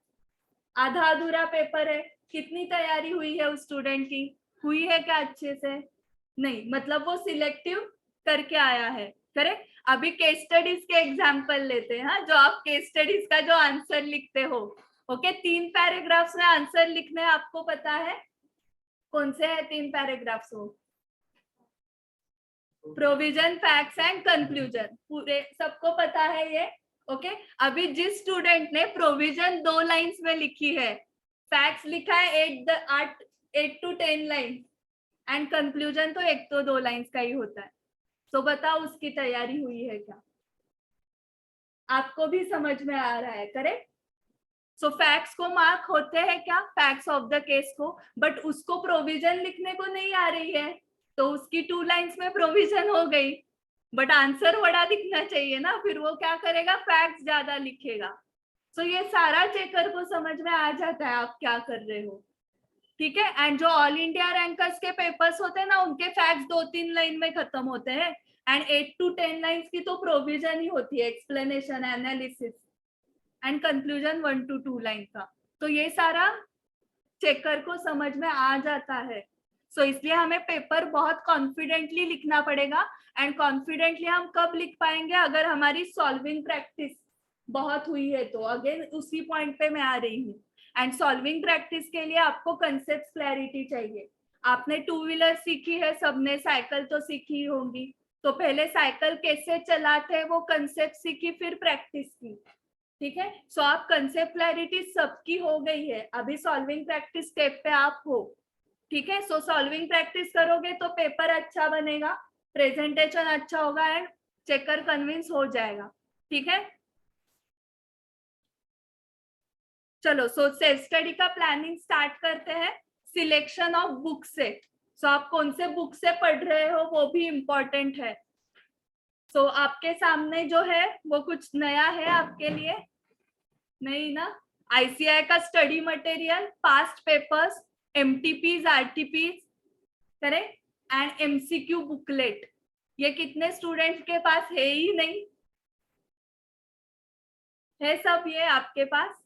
आधा अधूरा पेपर है। कितनी तैयारी हुई है उस स्टूडेंट की? हुई है क्या अच्छे से? नहीं, मतलब वो सिलेक्टिव करके आया है। करेक्ट, अभी केस स्टडीज के एग्जांपल लेते हैं। हाँ, जो आप केस स्टडीज का जो आंसर लिखते हो, ओके, 3 पैराग्राफ्स में आंसर लिखने, आपको पता है कौन से है 3 पैराग्राफ्स? हो प्रोविजन, फैक्ट्स एंड कंक्लूजन, पूरे सबको पता है ये। ओके, अभी जिस स्टूडेंट ने प्रोविजन 2 लाइंस में लिखी है, फैक्ट्स लिखा है 8 to 10 लाइन, एंड कंक्लूजन तो 1 to 2 लाइंस का ही होता है। तो बताओ उसकी तैयारी हुई है क्या? आपको भी समझ में आ रहा है? करेक्ट। सो फैक्ट्स को मार्क होते हैं क्या, फैक्ट्स ऑफ द केस को, बट उसको प्रोविजन लिखने को नहीं आ रही है, तो उसकी 2 लाइंस में प्रोविजन हो गई, बट आंसर बड़ा दिखना चाहिए ना, फिर वो क्या करेगा, फैक्ट्स ज्यादा लिखेगा। सो ये सारा चेकर को समझ में आ जाता है आप क्या कर रहे हो। ठीक है, एंड जो ऑल इंडिया रैंकर्स के पेपर्स होते हैं ना, उनके फैक्ट्स 2-3 लाइन में खत्म होते हैं, एंड 8 to 10 लाइंस की तो प्रोविजन ही होती है, explanation, analysis and conclusion 1 to 2 line का। तो ये सारा चेकर को समझ में आ जाता है। सो इसलिए हमें पेपर बहुत कॉन्फिडेंटली लिखना पड़ेगा, एंड कॉन्फिडेंटली हम कब लिख पाएंगे, अगर हमारी सॉल्विंग प्रैक्टिस बहुत हुई है तो। अगेन उसी पॉइंट पे मैं आ रही हूँ, एंड सॉल्विंग प्रैक्टिस के लिए आपको कंसेप्ट क्लैरिटी चाहिए। आपने 2 व्हीलर सीखी है, सबने साइकिल तो सीखी होंगी, तो पहले साइकिल कैसे चलाते वो कंसेप्ट सीखी, फिर प्रैक्टिस की। ठीक है, सो आप कंसेप्ट क्लैरिटी सबकी हो गई है, अभी सॉल्विंग प्रैक्टिस स्टेप पे आप हो। ठीक है, सो सॉल्विंग प्रैक्टिस करोगे तो पेपर अच्छा बनेगा, प्रेजेंटेशन अच्छा होगा, एंड चेकर कन्विंस हो जाएगा। ठीक है, चलो सो सेल्फ स्टडी का प्लानिंग स्टार्ट करते हैं। सिलेक्शन ऑफ बुक से, सो आप कौन से बुक से पढ़ रहे हो वो भी इम्पोर्टेंट है। सो आपके सामने जो है वो कुछ नया है आपके लिए? नहीं ना? आईसीआई का study material, past papers, MTPs, RTPs, correct, and MCQ booklet, ये कितने स्टूडेंट्स के पास है ही नहीं? है सब ये आपके पास,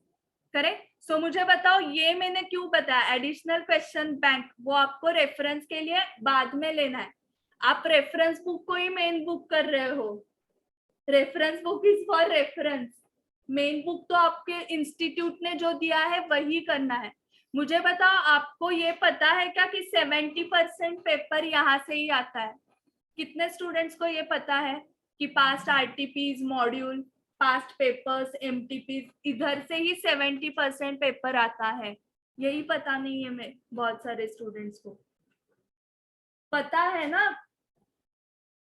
करेक्ट। सो मुझे बताओ ये मैंने क्यों बताया एडिशनल क्वेश्चन बैंक, वो आपको रेफरेंस के लिए बाद में लेना है। आप रेफरेंस बुक को ही मेन बुक कर रहे हो। Reference book is for reference, main book तो आपके इंस्टीट्यूट ने जो दिया है वही करना है। मुझे बताओ आपको ये पता है क्या कि 70% पेपर यहाँ से ही आता है? कितने स्टूडेंट्स को ये पता है कि past RTPs, module, past papers, MTPs, इधर से ही 70% पेपर आता है? यही पता नहीं है मैं बहुत सारे स्टूडेंट्स को, पता है ना?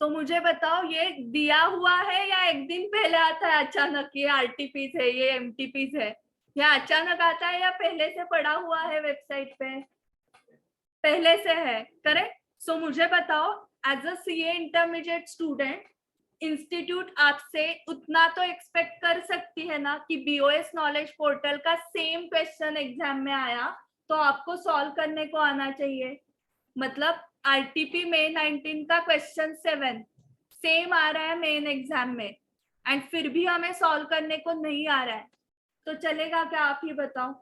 तो मुझे बताओ ये दिया हुआ है या एक दिन पहले आता है अचानक, ये आरटीपीज है, ये एमटीपीज है, या अचानक आता है या पहले से पड़ा हुआ है वेबसाइट पे? पहले से है, करेक्ट। सो मुझे बताओ as a CA intermediate student, institute आपसे उतना तो एक्सपेक्ट कर सकती है ना कि बीओएस नॉलेज पोर्टल का सेम क्वेश्चन एग्जाम में आया तो आपको सॉल्व करने को आना चाहिए। मतलब आरटीपी मे 19 का क्वेश्चन 7 सेम आ रहा है मेन एग्जाम में, एंड फिर भी हमें सॉल्व करने को नहीं आ रहा है, तो चलेगा क्या? आप ही बताओ।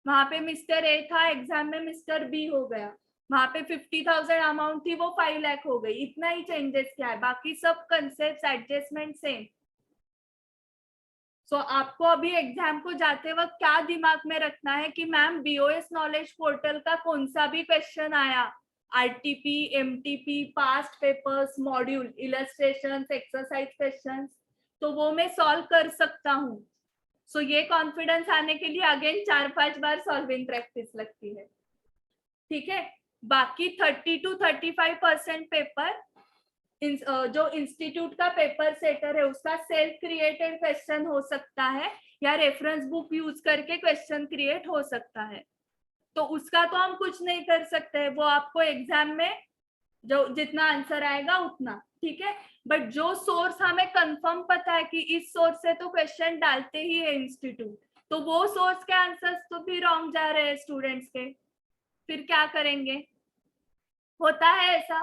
वहां पे मिस्टर ए था, एग्जाम में मिस्टर बी हो गया, वहां पे 50,000 अमाउंट थी, वो 5 लाख हो गई, इतना ही चेंजेस क्या है, बाकी सब कंसेप्ट एडजस्टमेंट सेम। सो आपको अभी एग्जाम को जाते वक्त क्या दिमाग में रखना है कि मैम बीओएस नॉलेज पोर्टल का कौन सा भी क्वेश्चन आया, RTP, MTP, past papers, module, illustrations, exercise questions, तो वो मैं सॉल्व कर सकता हूँ। सो ये कॉन्फिडेंस आने के लिए अगेन 4-5 बार सॉल्विंग प्रैक्टिस लगती है, ठीक है। बाकी 30 to 35% पेपर जो इंस्टीट्यूट का पेपर सेटर है उसका सेल्फ क्रिएटेड क्वेश्चन हो सकता है, या रेफरेंस बुक यूज करके क्वेश्चन क्रिएट हो सकता है, तो उसका तो हम कुछ नहीं कर सकते, वो आपको एग्जाम में जो जितना आंसर आएगा उतना, ठीक है। बट जो सोर्स हमें कंफर्म पता है कि इस सोर्स से तो क्वेश्चन डालते ही है इंस्टीट्यूट, तो वो सोर्स के आंसर्स तो भी रॉन्ग जा रहे हैं स्टूडेंट्स के, फिर क्या करेंगे? होता है ऐसा,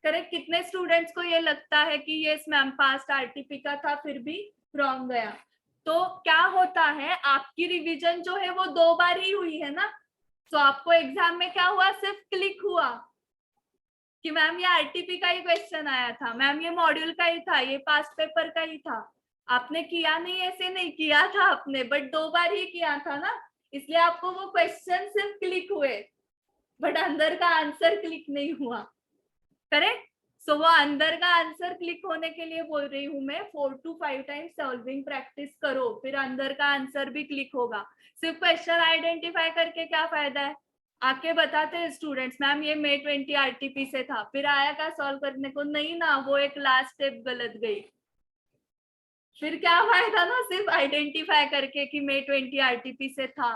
करेक्ट। कितने स्टूडेंट्स को ये लगता है कि ये मैम पास्ट आरटीपी का था फिर भी रॉन्ग गया? तो क्या होता है, आपकी रिवीजन जो है वो 2 बार ही हुई है ना, तो आपको एग्जाम में क्या हुआ, सिर्फ क्लिक हुआ कि मैम ये आरटीपी का ही क्वेश्चन आया था, मैम ये मॉड्यूल का ही था, ये पास्ट पेपर का ही था। आपने किया नहीं, ऐसे नहीं किया था आपने, बट 2 बार ही किया था ना, इसलिए आपको वो क्वेश्चन सिर्फ क्लिक हुए, बट अंदर का आंसर क्लिक नहीं हुआ, करेक्ट। सो वो अंदर का आंसर क्लिक होने के लिए बोल रही हूँ मैं, 4 to 5 टाइम्स सॉल्विंग प्रैक्टिस करो, फिर अंदर का आंसर भी क्लिक होगा। सिर्फ क्वेश्चन आइडेंटिफाई करके क्या फायदा है? आके बताते हैं स्टूडेंट्स मैम ये मे 20 आरटीपी से था, फिर आया क्या सॉल्व करने को? नहीं ना, वो एक लास्ट स्टेप गलत गई, फिर क्या फायदा ना सिर्फ आइडेंटिफाई करके कि मे 20 आरटीपी से था।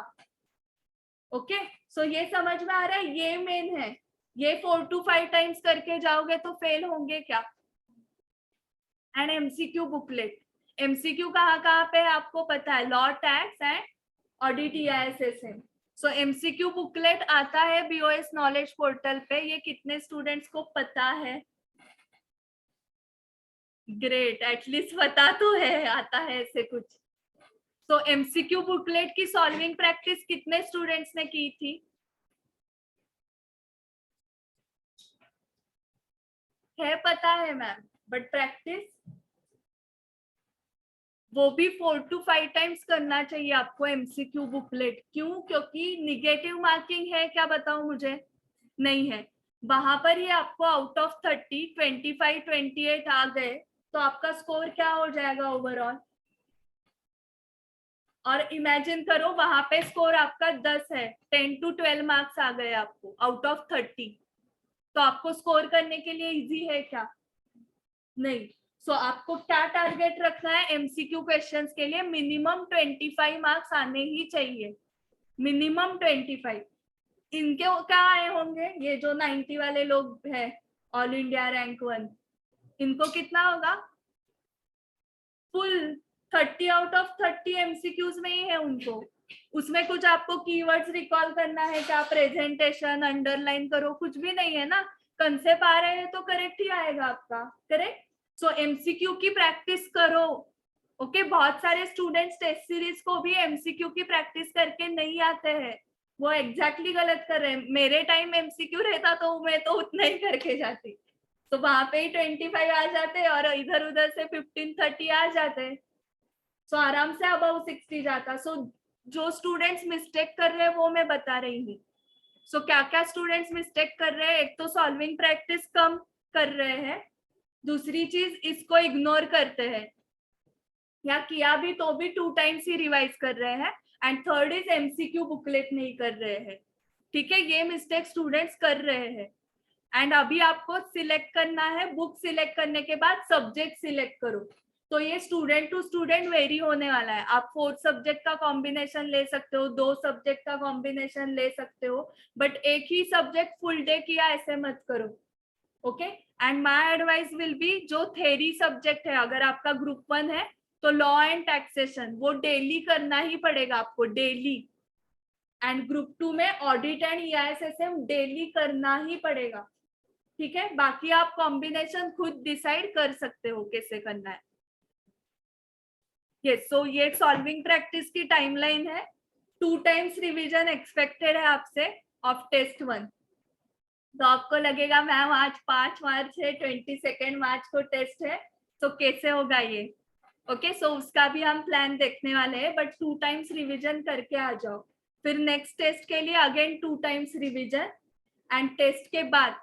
ओके, सो ये समझ में आ रहा है, ये मेन है। ये 4 to 5 टाइम्स करके जाओगे तो फेल होंगे क्या? एंड एमसीक्यू बुकलेट, एमसीक्यू कहाँ कहाँ पे आपको पता है, law, tax and audit, EISSM. So MCQ booklet आता है बीओएस नॉलेज पोर्टल पे, ये कितने स्टूडेंट्स को पता है? ग्रेट, एटलीस्ट पता तो है, आता है ऐसे कुछ। तो एमसीक्यू बुकलेट की सॉल्विंग प्रैक्टिस कितने स्टूडेंट्स ने की थी? है, पता है मैम, बट प्रैक्टिस वो भी 4 to 5 टाइम्स करना चाहिए आपको एमसीक्यू बुकलेट। क्यों? क्योंकि निगेटिव मार्किंग है क्या, बताओ मुझे? नहीं है। वहां पर ही आपको आउट ऑफ 30 25 28 आ गए तो आपका स्कोर क्या हो जाएगा ओवरऑल? और इमेजिन करो वहां पे स्कोर आपका 10 है, 10 to 12 मार्क्स आ गए आपको आउट ऑफ 30, तो आपको स्कोर करने के लिए इजी है क्या? नहीं। सो आपको क्या टारगेट रखना है एमसीक्यू क्वेश्चंस के लिए? मिनिमम 25 मार्क्स आने ही चाहिए, मिनिमम 25। इनके क्या आए होंगे, ये जो 90 वाले लोग हैं, ऑल इंडिया रैंक 1, इनको कितना होगा? फुल 30 आउट ऑफ 30 एमसीक्यूज में ही है उनको। उसमें कुछ आपको कीवर्ड्स रिकॉल करना है क्या, प्रेजेंटेशन, अंडरलाइन करो, कुछ भी नहीं है ना। कंसेप्ट आ रहे हैं तो करेक्ट ही आएगा आपका, करेक्ट। सो एमसीक्यू की प्रैक्टिस करो। ओके बहुत सारे स्टूडेंट्स टेस्ट सीरीज को भी एमसीक्यू की प्रैक्टिस करके नहीं आते हैं, वो एग्जैक्टली गलत कर रहे हैं। मेरे टाइम एमसीक्यू रहता तो मैं तो उतना ही करके जाती, तो वहां पे ही 25 आ जाते और इधर उधर से 15-30 आ जाते, सो आराम से अबाउ 60 जाता। सो जो स्टूडेंट्स मिस्टेक कर रहे हैं वो मैं बता रही हूँ। सो क्या क्या स्टूडेंट्स मिस्टेक कर रहे हैं, एक तो सॉल्विंग प्रैक्टिस कम कर रहे हैं, दूसरी चीज इसको इग्नोर करते हैं या किया भी तो भी 2 टाइम्स ही रिवाइज कर रहे हैं, and third is MCQ booklet नहीं कर रहे हैं। ठीक है, ये मिस्टेक स्टूडेंट्स कर रहे हैं। एंड अभी आपको सिलेक्ट करना है, बुक सिलेक्ट करने के बाद सब्जेक्ट सिलेक्ट करो। तो ये स्टूडेंट टू स्टूडेंट वेरी होने वाला है। आप 4 सब्जेक्ट का कॉम्बिनेशन ले सकते हो, 2 सब्जेक्ट का कॉम्बिनेशन ले सकते हो, बट एक ही सब्जेक्ट फुल डे किया ऐसे मत करो। Okay, and my advice will be, जो थेरी सब्जेक्ट है, अगर आपका ग्रुप 1 है तो लॉ एंड टैक्सेशन वो डेली करना ही पड़ेगा आपको, डेली। एंड ग्रुप 2 में ऑडिट एंड ईआईएसएसएम डेली करना ही पड़ेगा। ठीक है, बाकी आप कॉम्बिनेशन खुद डिसाइड कर सकते हो कैसे करना है। यस, सो ये सॉल्विंग प्रैक्टिस की टाइमलाइन है। 2 टाइम्स रिवीजन एक्सपेक्टेड है आपसे ऑफ टेस्ट 1। तो आपको लगेगा मैम आज 5 मार्च है, 22 मार्च को टेस्ट है, तो कैसे होगा ये। ओके, सो उसका भी हम प्लान देखने वाले हैं, बट 2 टाइम्स रिवीजन करके आ जाओ। फिर नेक्स्ट टेस्ट के लिए again 2 times revision, and test के बाद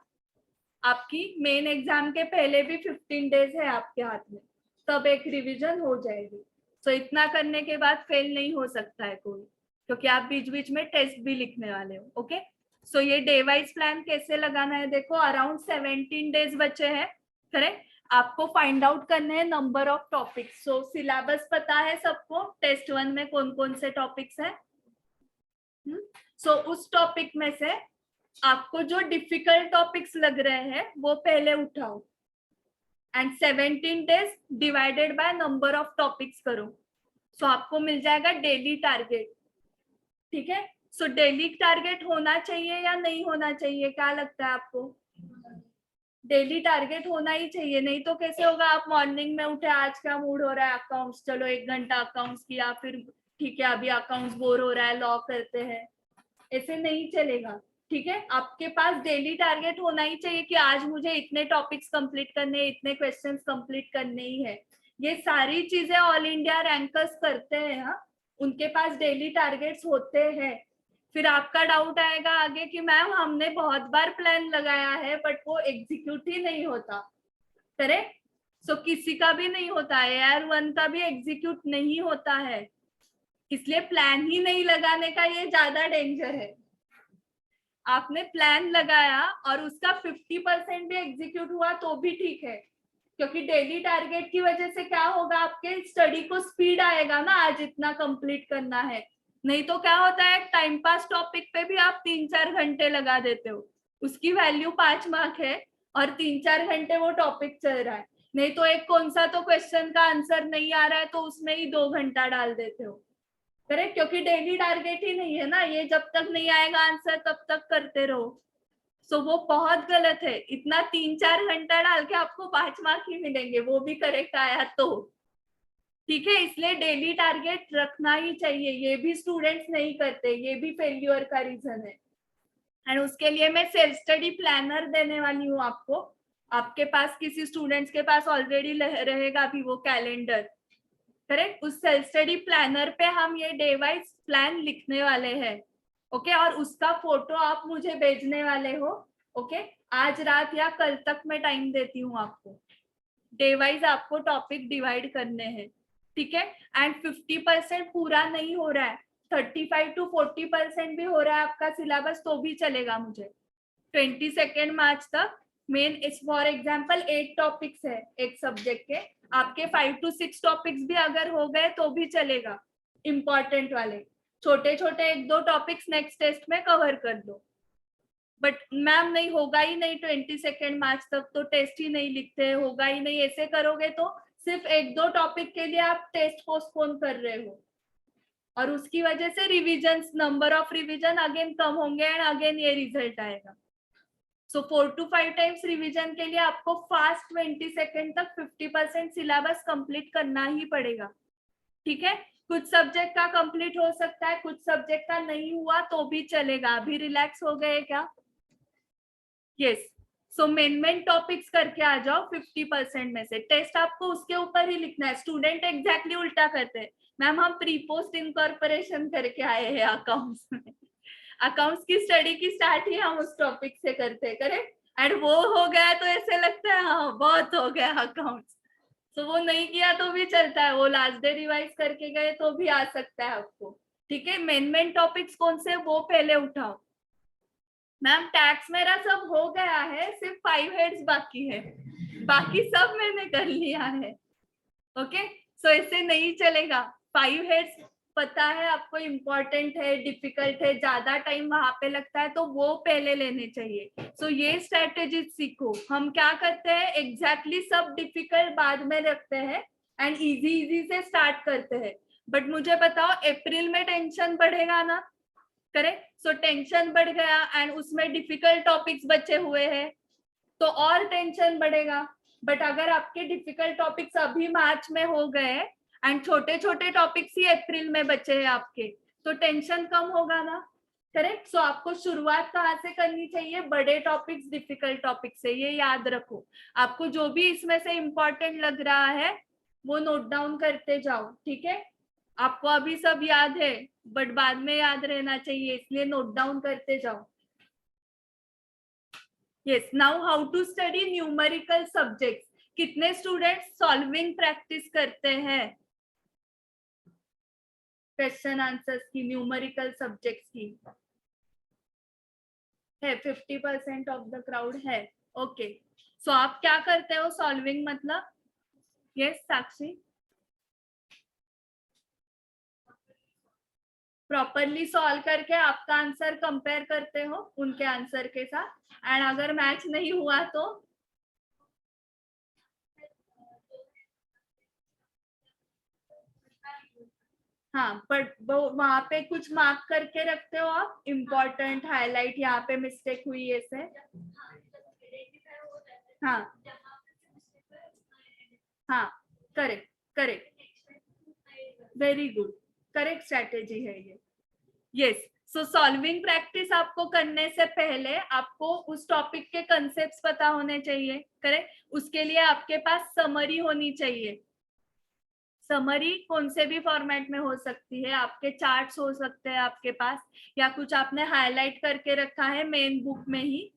आपकी मेन एग्जाम के पहले भी 15 डेज है आपके हाथ में, तब एक रिवीजन हो जाएगी। तो इतना करने के बाद फेल नहीं हो सकता है कोई, क्योंकि आप बीच बीच में टेस्ट भी लिखने वाले हो। ओके, सो ये डे वाइज प्लान कैसे लगाना है, देखो अराउंड 17 डेज बचे हैं, करेक्ट। आपको फाइंड आउट करने हैं number of topics. So syllabus पता है सबको, टेस्ट 1 में कौन कौन से टॉपिक्स है। सो उस टॉपिक में से आपको जो डिफिकल्ट टॉपिक्स लग रहे हैं वो पहले उठाओ, and 17 days divided by number of topics करो। सो आपको मिल जाएगा डेली टारगेट। ठीक है, सो डेली टारगेट होना चाहिए या नहीं होना चाहिए, क्या लगता है आपको। डेली टारगेट होना ही चाहिए, नहीं तो कैसे होगा। आप मॉर्निंग में उठे, आज क्या मूड हो रहा है अकाउंट्स, चलो 1 घंटा अकाउंट्स किया, फिर ठीक है अभी अकाउंट्स बोर हो रहा है, लॉ करते हैं, ऐसे नहीं चलेगा। ठीक है, आपके पास डेली टारगेट होना ही चाहिए कि आज मुझे इतने टॉपिक्स कंप्लीट करने, इतने क्वेश्चंस कंप्लीट करने ही है। ये सारी चीजें ऑल इंडिया रैंकर्स करते हैं, हाँ, उनके पास डेली टारगेट्स होते हैं। फिर आपका डाउट आएगा आगे कि मैम हमने बहुत बार प्लान लगाया है बट वो एग्जीक्यूट ही नहीं होता, करेक्ट। सो किसी का भी नहीं होता है, AR 1 का भी एग्जीक्यूट नहीं होता है, इसलिए प्लान ही नहीं लगाने का ये ज्यादा डेंजर है। आपने प्लान लगाया और उसका 50% भी एग्जीक्यूट हुआ तो भी ठीक है, क्योंकि डेली टारगेट की वजह से क्या होगा, आपके स्टडी को स्पीड आएगा ना, आज इतना कंप्लीट करना है। नहीं तो क्या होता है, टाइम पास टॉपिक पे भी आप 3-4 घंटे लगा देते हो, उसकी वैल्यू 5 मार्क है और 3-4 घंटे वो टॉपिक चल रहा है। नहीं तो एक कौन सा तो क्वेश्चन का आंसर नहीं आ रहा है तो उसमें ही 2 घंटा डाल देते हो, करेक्ट, क्योंकि डेली टारगेट ही नहीं है ना, ये जब तक नहीं आएगा आंसर तब तक करते रहो। सो वो बहुत गलत है, इतना 3-4 घंटा डाल के आपको 5 मार्क ही मिलेंगे, वो भी करेक्ट आया तो। ठीक है, इसलिए डेली टारगेट रखना ही चाहिए, ये भी स्टूडेंट्स नहीं करते, ये भी फेल्यूर का रीजन है। एंड उसके लिए मैं सेल्फ स्टडी प्लानर देने वाली हूँ आपको। आपके पास किसी स्टूडेंट्स के पास ऑलरेडी रहेगा भी वो कैलेंडर, करेक्ट। उस सेल्फ स्टडी प्लानर पे हम ये डे वाइज प्लान लिखने वाले हैं। ओके, और उसका फोटो आप मुझे भेजने वाले हो। ओके, आज रात या कल तक मैं टाइम देती हूँ आपको। डे वाइज आपको टॉपिक डिवाइड करने हैं, ठीक है। एंड 50% पूरा नहीं हो रहा है, 35 to 40% भी हो रहा है आपका सिलेबस तो भी चलेगा मुझे। 22 मार्च तक मेन इस फॉर एग्जाम्पल 8 टॉपिक्स है एक सब्जेक्ट के, आपके 5 to 6 टॉपिक्स भी अगर हो गए तो भी चलेगा, इंपॉर्टेंट वाले। छोटे छोटे 1-2 टॉपिक्स नेक्स्ट टेस्ट में कवर कर दो। बट मैम नहीं होगा ही नहीं 22 मार्च तक, तो टेस्ट ही नहीं लिखते, होगा ही नहीं, ऐसे करोगे तो सिर्फ 1-2 टॉपिक के लिए आप टेस्ट पोस्टपोन कर रहे हो और उसकी वजह से revision, number of revision again come होंगे एंड अगेन ये रिजल्ट आएगा। सो 4 to 5 टाइम्स रिविजन के लिए आपको फास्ट 20 सेकेंड तक 50% सिलेबस कंप्लीट करना ही पड़ेगा। ठीक है, कुछ सब्जेक्ट का कंप्लीट हो सकता है, कुछ सब्जेक्ट का नहीं हुआ तो भी चलेगा। अभी रिलैक्स हो गए क्या? यस। सो मेन टॉपिक्स करके आ जाओ 50% में से। टेस्ट आपको उसके ऊपर ही लिखना है। स्टूडेंट एग्जैक्टली उल्टा करते हैं, मैम हम प्री पोस्ट इनकॉर्पोरेशन करके आए हैं अकाउंट्स में। अकाउंट्स की स्टडी की स्टार्ट ही हम उस टॉपिक से करते हैं, करेक्ट? एंड वो हो गया तो ऐसे लगता है हाँ बहुत हो गया अकाउंट्स। तो वो नहीं किया तो भी चलता है, वो लास्ट डे रिवाइज करके गए तो भी आ सकता है आपको। ठीक है, मेन टॉपिक्स कौन से वो पहले उठाओ। मैम टैक्स मेरा सब हो गया है, सिर्फ 5 हेड्स बाकी है, बाकी सब मैंने कर लिया है। ओके, सो इससे नहीं चलेगा। 5 हेड्स पता है आपको इम्पोर्टेंट है, डिफिकल्ट है, ज्यादा टाइम वहां पे लगता है, तो वो पहले लेने चाहिए। सो ये स्ट्रेटेजी सीखो। हम क्या करते हैं, एग्जैक्टली सब डिफिकल्ट बाद में रखते हैं एंड इजी से स्टार्ट करते हैं। बट मुझे बताओ अप्रैल में टेंशन बढ़ेगा ना, करेक्ट? सो टेंशन बढ़ गया एंड उसमें डिफिकल्ट टॉपिक्स बचे हुए हैं तो और टेंशन बढ़ेगा। बट अगर आपके डिफिकल्ट टॉपिक्स अभी मार्च में हो गए एंड छोटे छोटे टॉपिक्स ही अप्रैल में बचे हैं आपके, तो टेंशन कम होगा ना, करेक्ट? सो आपको शुरुआत कहाँ से करनी चाहिए? बड़े टॉपिक्स, डिफिकल्ट टॉपिक से। ये याद रखो। आपको जो भी इसमें से इम्पोर्टेंट लग रहा है वो नोट डाउन करते जाओ। ठीक है, आपको अभी सब याद है बट बाद में याद रहना चाहिए, इसलिए नोट डाउन करते जाओ। Yes, now how to study numerical subjects. कितने स्टूडेंट्स सॉल्विंग प्रैक्टिस करते हैं क्वेश्चन आंसर्स की, न्यूमेरिकल सब्जेक्ट्स की? है 50% ऑफ द क्राउड है। ओके, सो आप क्या करते हो सॉल्विंग मतलब? यस साक्षी, प्रॉपरली सॉल्व करके आपका आंसर कंपेयर करते हो उनके आंसर के साथ एंड अगर मैच नहीं हुआ तो हाँ, बट वहां पे कुछ मार्क करके रखते हो आप, इम्पोर्टेंट, हाईलाइट, यहाँ पे मिस्टेक हुई ऐसे। हाँ हाँ, correct correct, very good, correct strategy है ये। यस, सो सॉल्विंग प्रैक्टिस आपको करने से पहले आपको उस टॉपिक के कंसेप्ट्स पता होने चाहिए, करेक्ट? उसके लिए आपके पास समरी होनी चाहिए। समरी कौन से भी फॉर्मेट में हो सकती है, आपके चार्ट्स हो सकते हैं आपके पास, या कुछ आपने हाईलाइट करके रखा है मेन बुक में ही,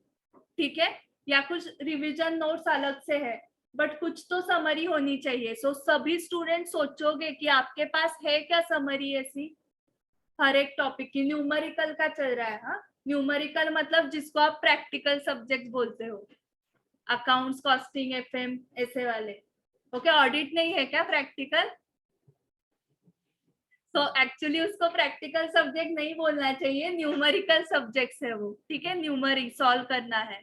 ठीक है, या कुछ रिवीजन नोट्स अलग से है, बट कुछ तो समरी होनी चाहिए। सो सभी स्टूडेंट सोचोगे कि आपके पास है क्या समरी ऐसी हर एक टॉपिक की। न्यूमेरिकल का चल रहा है, हाँ, न्यूमेरिकल मतलब जिसको आप प्रैक्टिकल सब्जेक्ट बोलते हो, अकाउंट्स, कॉस्टिंग, एफएम, ऐसे वाले। ओके, ऑडिट नहीं है क्या प्रैक्टिकल? तो एक्चुअली उसको प्रैक्टिकल सब्जेक्ट नहीं बोलना चाहिए, न्यूमेरिकल सब्जेक्ट्स है वो। ठीक है, न्यूमरी सॉल्व करना है।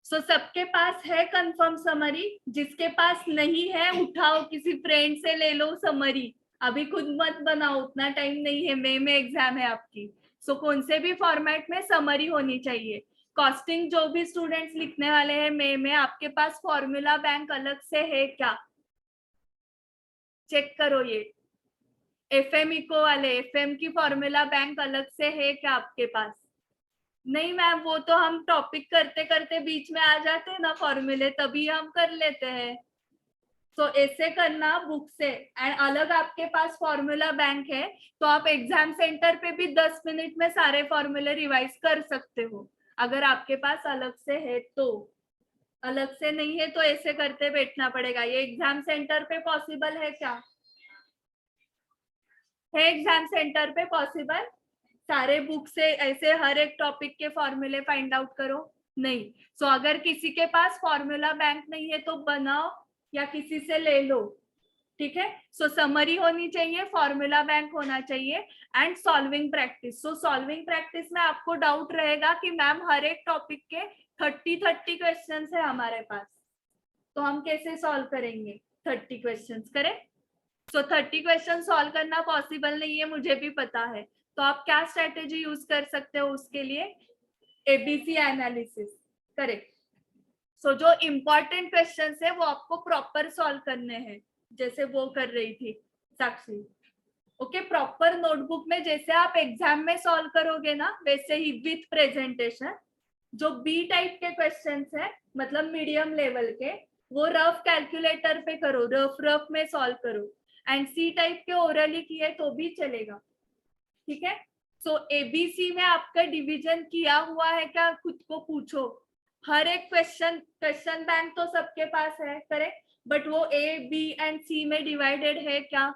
सो सबके पास है कंफर्म समरी? जिसके पास नहीं है उठाओ, किसी फ्रेंड से ले लो समरी, अभी खुद मत बनाओ, उतना टाइम नहीं है, मई में एग्जाम है आपकी। सो कौन से भी फॉर्मेट में समरी होनी चाहिए। कॉस्टिंग जो भी स्टूडेंट्स लिखने वाले हैं मई में, आपके पास फॉर्मूला बैंक अलग से है क्या, चेक करो ये। एफएम इको वाले, एफएम की फॉर्मूला बैंक अलग से है क्या आपके पास? नहीं मैम, वो तो हम टॉपिक करते करते बीच में आ जाते हैं ना फॉर्मूले, तभी हम कर लेते हैं। तो ऐसे करना बुक से, एंड अलग आपके पास फॉर्मूला बैंक है तो आप एग्जाम सेंटर पे भी 10 मिनट में सारे फॉर्मूले रिवाइज कर सकते हो, अगर आपके पास अलग से है तो। अलग से नहीं है तो ऐसे करते बैठना पड़ेगा। ये एग्जाम सेंटर पे पॉसिबल है क्या? है एग्जाम सेंटर पे पॉसिबल? सारे बुक से ऐसे हर एक टॉपिक के फॉर्मूले फाइंड आउट करो? नहीं। सो अगर किसी के पास फॉर्मूला बैंक नहीं है तो बनाओ या किसी से ले लो। ठीक है, सो समरी होनी चाहिए, फॉर्मूला बैंक होना चाहिए and solving practice. So solving practice में आपको डाउट रहेगा कि मैम हर एक टॉपिक के 30 क्वेश्चन है हमारे पास, तो हम कैसे सॉल्व करेंगे 30 क्वेश्चंस करें? सो 30 क्वेश्चन सॉल्व करना पॉसिबल नहीं है, मुझे भी पता है। तो आप क्या स्ट्रेटेजी यूज कर सकते हो उसके लिए? ABC analysis. करेक्ट। सो जो इम्पोर्टेंट क्वेश्चन है वो आपको प्रॉपर सॉल्व करने हैं, जैसे वो कर रही थी साक्षी। ओके, प्रॉपर नोटबुक में जैसे आप एग्जाम में सॉल्व करोगे ना, वैसे ही विथ प्रेजेंटेशन। जो बी टाइप के क्वेश्चंस है, मतलब मीडियम लेवल के, वो रफ कैलकुलेटर पे करो, रफ रफ में सॉल्व करो। एंड सी टाइप के ओरली किए तो भी चलेगा, ठीक है? सो एबीसी में आपका डिवीजन किया हुआ है क्या, खुद को पूछो। हर एक क्वेश्चन बैंक तो सबके पास है, करेक्ट, बट वो ए बी एंड सी में डिवाइडेड है क्या,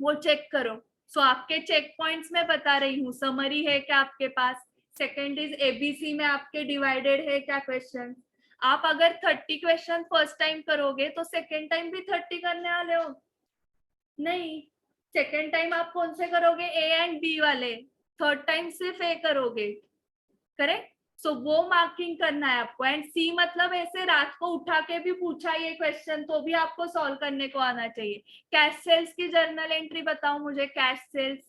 वो चेक करो। सो आपके चेक पॉइंट्स में बता रही हूँ, समरी है क्या आपके पास? सेकेंड इज एबीसी में आपके डिवाइडेड है क्या क्वेश्चन? आप अगर 30 क्वेश्चन फर्स्ट टाइम करोगे तो सेकेंड टाइम भी 30 करने वाले हो? नहीं, सेकेंड टाइम आप कौन से करोगे? ए एंड बी वाले। थर्ड टाइम सिर्फ ए करोगे, करेक्ट? सो वो मार्किंग करना है आपको। एंड सी मतलब ऐसे रात को उठा के भी पूछा ये क्वेश्चन तो भी आपको सॉल्व करने को आना चाहिए। कैश सेल्स की जर्नल एंट्री बताओ मुझे। Cash sales,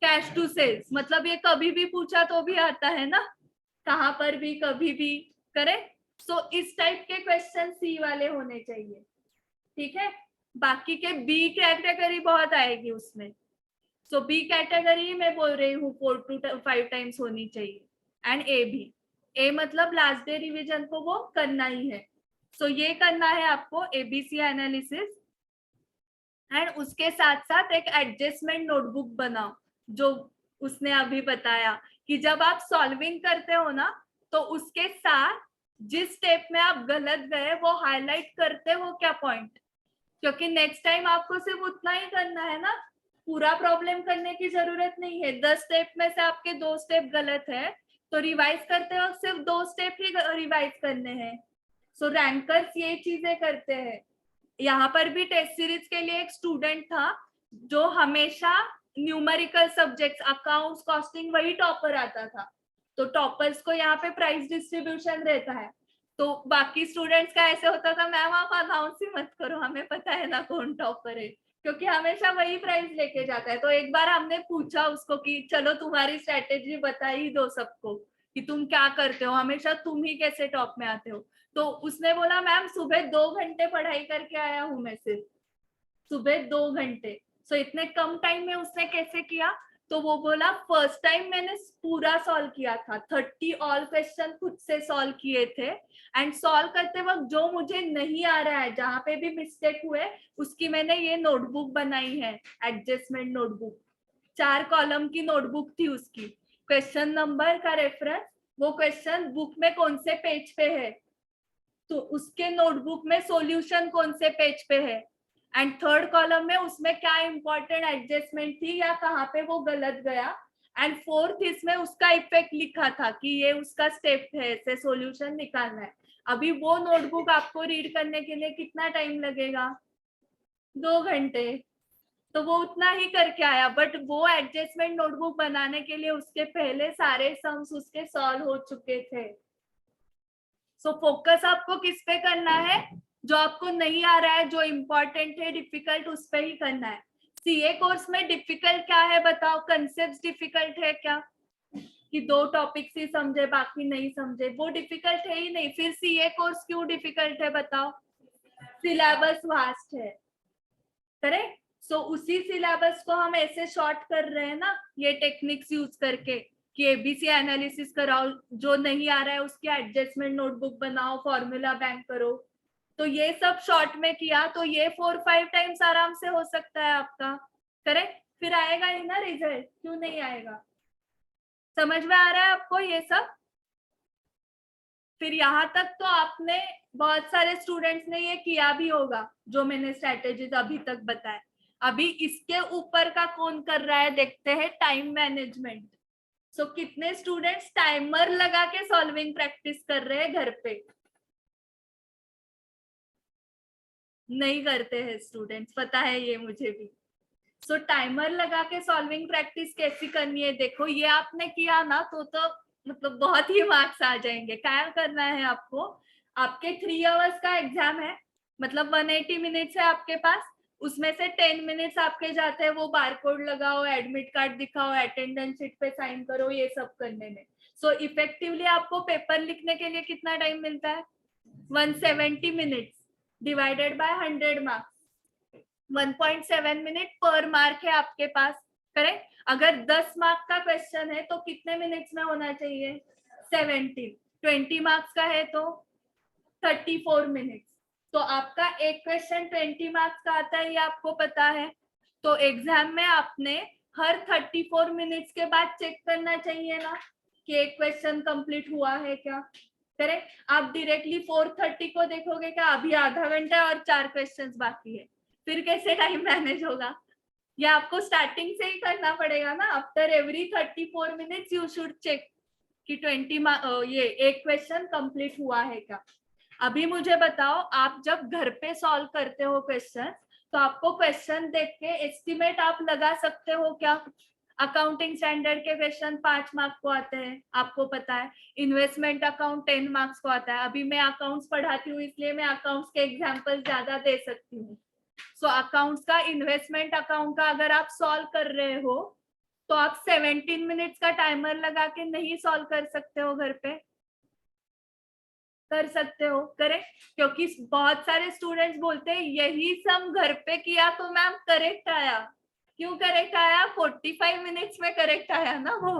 cash to sales, मतलब ये कभी भी पूछा तो भी आता है ना, कहां पर भी कभी भी, करेक्ट? सो इस टाइप के क्वेश्चन सी वाले होने चाहिए, ठीक है? बाकी के बी कैटेगरी बहुत आएगी उसमें। सो बी कैटेगरी मैं बोल रही हूँ 4 to 5 टाइम्स होनी चाहिए। एंड ए भी, ए मतलब लास्ट डे रिवीजन को वो करना ही है। सो ये करना है आपको एबीसी एनालिसिस। एंड उसके साथ साथ एक एडजस्टमेंट नोटबुक बनाओ, जो उसने अभी बताया कि जब आप सॉल्विंग करते हो ना, तो उसके साथ जिस स्टेप में आप गलत गए वो हाईलाइट करते हो क्या पॉइंट, क्योंकि नेक्स्ट टाइम आपको सिर्फ उतना ही करना है ना, पूरा प्रॉब्लम करने की जरूरत नहीं है। 10 स्टेप में से आपके 2 स्टेप गलत है, तो रिवाइज करते वक्त सिर्फ 2 स्टेप ही रिवाइज करने हैं। सो रैंकर्स ये चीजें करते हैं। यहाँ पर भी टेस्ट सीरीज के लिए एक स्टूडेंट था जो हमेशा न्यूमेरिकल सब्जेक्ट्स, अकाउंट्स, कॉस्टिंग, वही टॉपर आता था। तो टॉपर्स को यहाँ पे प्राइस डिस्ट्रीब्यूशन रहता है। तो बाकी स्टूडेंट्स का ऐसे होता था, मैम आप अनाउंस ही मत करो, हमें पता है ना कौन टॉपर है, क्योंकि हमेशा वही प्राइस लेके जाता है। तो एक बार हमने पूछा उसको कि चलो तुम्हारी स्ट्रेटेजी बता ही दो सबको कि तुम क्या करते हो, हमेशा तुम ही कैसे टॉप में आते हो। तो उसने बोला मैम सुबह 2 घंटे पढ़ाई करके आया हूं मैं, सिर्फ सुबह 2 घंटे। सो इतने कम टाइम में उसने कैसे किया? तो वो बोला फर्स्ट टाइम मैंने पूरा सॉल्व किया था, 30 ऑल क्वेश्चन खुद से सॉल्व किए थे। एंड सॉल्व करते वक्त जो मुझे नहीं आ रहा है, जहां पे भी मिस्टेक हुए, उसकी मैंने ये नोटबुक बनाई है, एडजस्टमेंट नोटबुक। 4 कॉलम की नोटबुक थी उसकी, क्वेश्चन नंबर का रेफरेंस, वो क्वेश्चन बुक में कौन से पेज पे है, तो उसके नोटबुक में सॉल्यूशन कौन से पेज पे है, एंड थर्ड कॉलम में उसमें क्या इंपॉर्टेंट एडजस्टमेंट थी या कहाँ पे वो गलत गया, एंड फोर्थ इसमें उसका इफेक्ट लिखा था कि ये उसका स्टेप है, ऐसे सॉल्यूशन निकालना है। अभी वो नोटबुक आपको रीड करने के लिए कितना टाइम लगेगा? 2 घंटे। तो वो उतना ही करके आया, बट वो एडजस्टमेंट नोटबुक बनाने के लिए उसके पहले सारे सम्स उसके सॉल्व हो चुके थे। सो फोकस आपको किस पे करना है? जो आपको नहीं आ रहा है, जो इम्पोर्टेंट है, डिफिकल्ट, उस पे ही करना है। सीए कोर्स में डिफिकल्ट क्या है बताओ? कंसेप्ट डिफिकल्ट है क्या कि 2 टॉपिक्स ही समझे बाकी नहीं समझे? वो डिफिकल्ट है ही नहीं। फिर सीए कोर्स क्यों डिफिकल्ट है बताओ? सिलेबस वास्ट है, करेक्ट? सो उसी सिलेबस को हम ऐसे शॉर्ट कर रहे हैं ना, ये टेक्निक्स यूज करके कि एबीसी एनालिसिस कराओ, जो नहीं आ रहा है उसकी एडजस्टमेंट नोटबुक बनाओ, फॉर्मूला बैंक करो। तो ये सब शॉर्ट में किया तो ये 4-5 टाइम्स आराम से हो सकता है आपका, करेक्ट? फिर आएगा ही ना रिजल्ट, क्यों नहीं आएगा? समझ में आ रहा है आपको ये सब? फिर यहाँ तक तो आपने, बहुत सारे स्टूडेंट्स ने ये किया भी होगा जो मैंने स्ट्रेटेजीज अभी तक बताए। अभी इसके ऊपर का कौन कर रहा है देखते हैं, टाइम मैनेजमेंट। सो कितने स्टूडेंट्स टाइमर लगा के सॉल्विंग प्रैक्टिस कर रहे हैं घर पे? नहीं करते हैं स्टूडेंट्स, पता है ये मुझे भी। सो टाइमर लगा के सॉल्विंग प्रैक्टिस कैसी करनी है देखो, ये आपने किया ना तो मतलब बहुत ही मार्क्स आ जाएंगे। क्या करना है आपको? आपके 3 आवर्स का एग्जाम है, मतलब 180 मिनट्स है आपके पास, उसमें से 10 मिनट्स आपके जाते हैं वो बारकोड लगाओ, एडमिट कार्ड दिखाओ, अटेंडेंस शीट पे साइन करो, ये सब करने में। सो इफेक्टिवली आपको पेपर लिखने के लिए कितना टाइम मिलता है? 170 minutes divided by 100 marks, 1.7 minute पर मार्क है आपके पास, करेक्ट? अगर 10 मार्क का क्वेश्चन है तो कितने मिनट्स में होना चाहिए? 17। 20 मार्क्स का है तो 34 मिनट्स। तो आपका एक क्वेश्चन 20 मार्क्स का आता है, ये आपको पता है। तो एग्जाम में आपने हर 34 मिनट्स के बाद चेक करना चाहिए ना कि एक क्वेश्चन कंप्लीट हुआ है क्या, करेक्ट? आप डायरेक्टली 4:30 को देखोगे क्या अभी आधा घंटा और 4 क्वेश्चंस बाकी है, फिर कैसे टाइम मैनेज होगा? ये आपको स्टार्टिंग से ही करना पड़ेगा ना। After every 34 minutes you should check कि 20 ये एक क्वेश्चन कंप्लीट हुआ है क्या। अभी मुझे बताओ, आप जब घर पे सॉल्व करते हो क्वेश्चन, तो आपको क्वेश्चन देख के एस्टिमेट आप लगा सकते हो क्या? अकाउंटिंग स्टैंडर्ड के क्वेश्चन 5 मार्क्स को आते हैं, आपको पता है। इन्वेस्टमेंट अकाउंट 10 मार्क्स को आता है। अभी मैं अकाउंट्स पढ़ाती हूँ इसलिए मैं अकाउंट्स के एग्जाम्पल ज्यादा दे सकती हूँ। सो अकाउंट्स का, इन्वेस्टमेंट अकाउंट का अगर आप सॉल्व कर रहे हो तो आप 17 मिनट्स का टाइमर लगा के नहीं सॉल्व कर सकते हो घर पे? कर सकते हो, करेक्ट? क्योंकि बहुत सारे स्टूडेंट्स बोलते हैं यही सम घर पे किया तो मैम करेक्ट आया। क्यों करेक्ट आया? 45 मिनट्स में करेक्ट आया ना वो।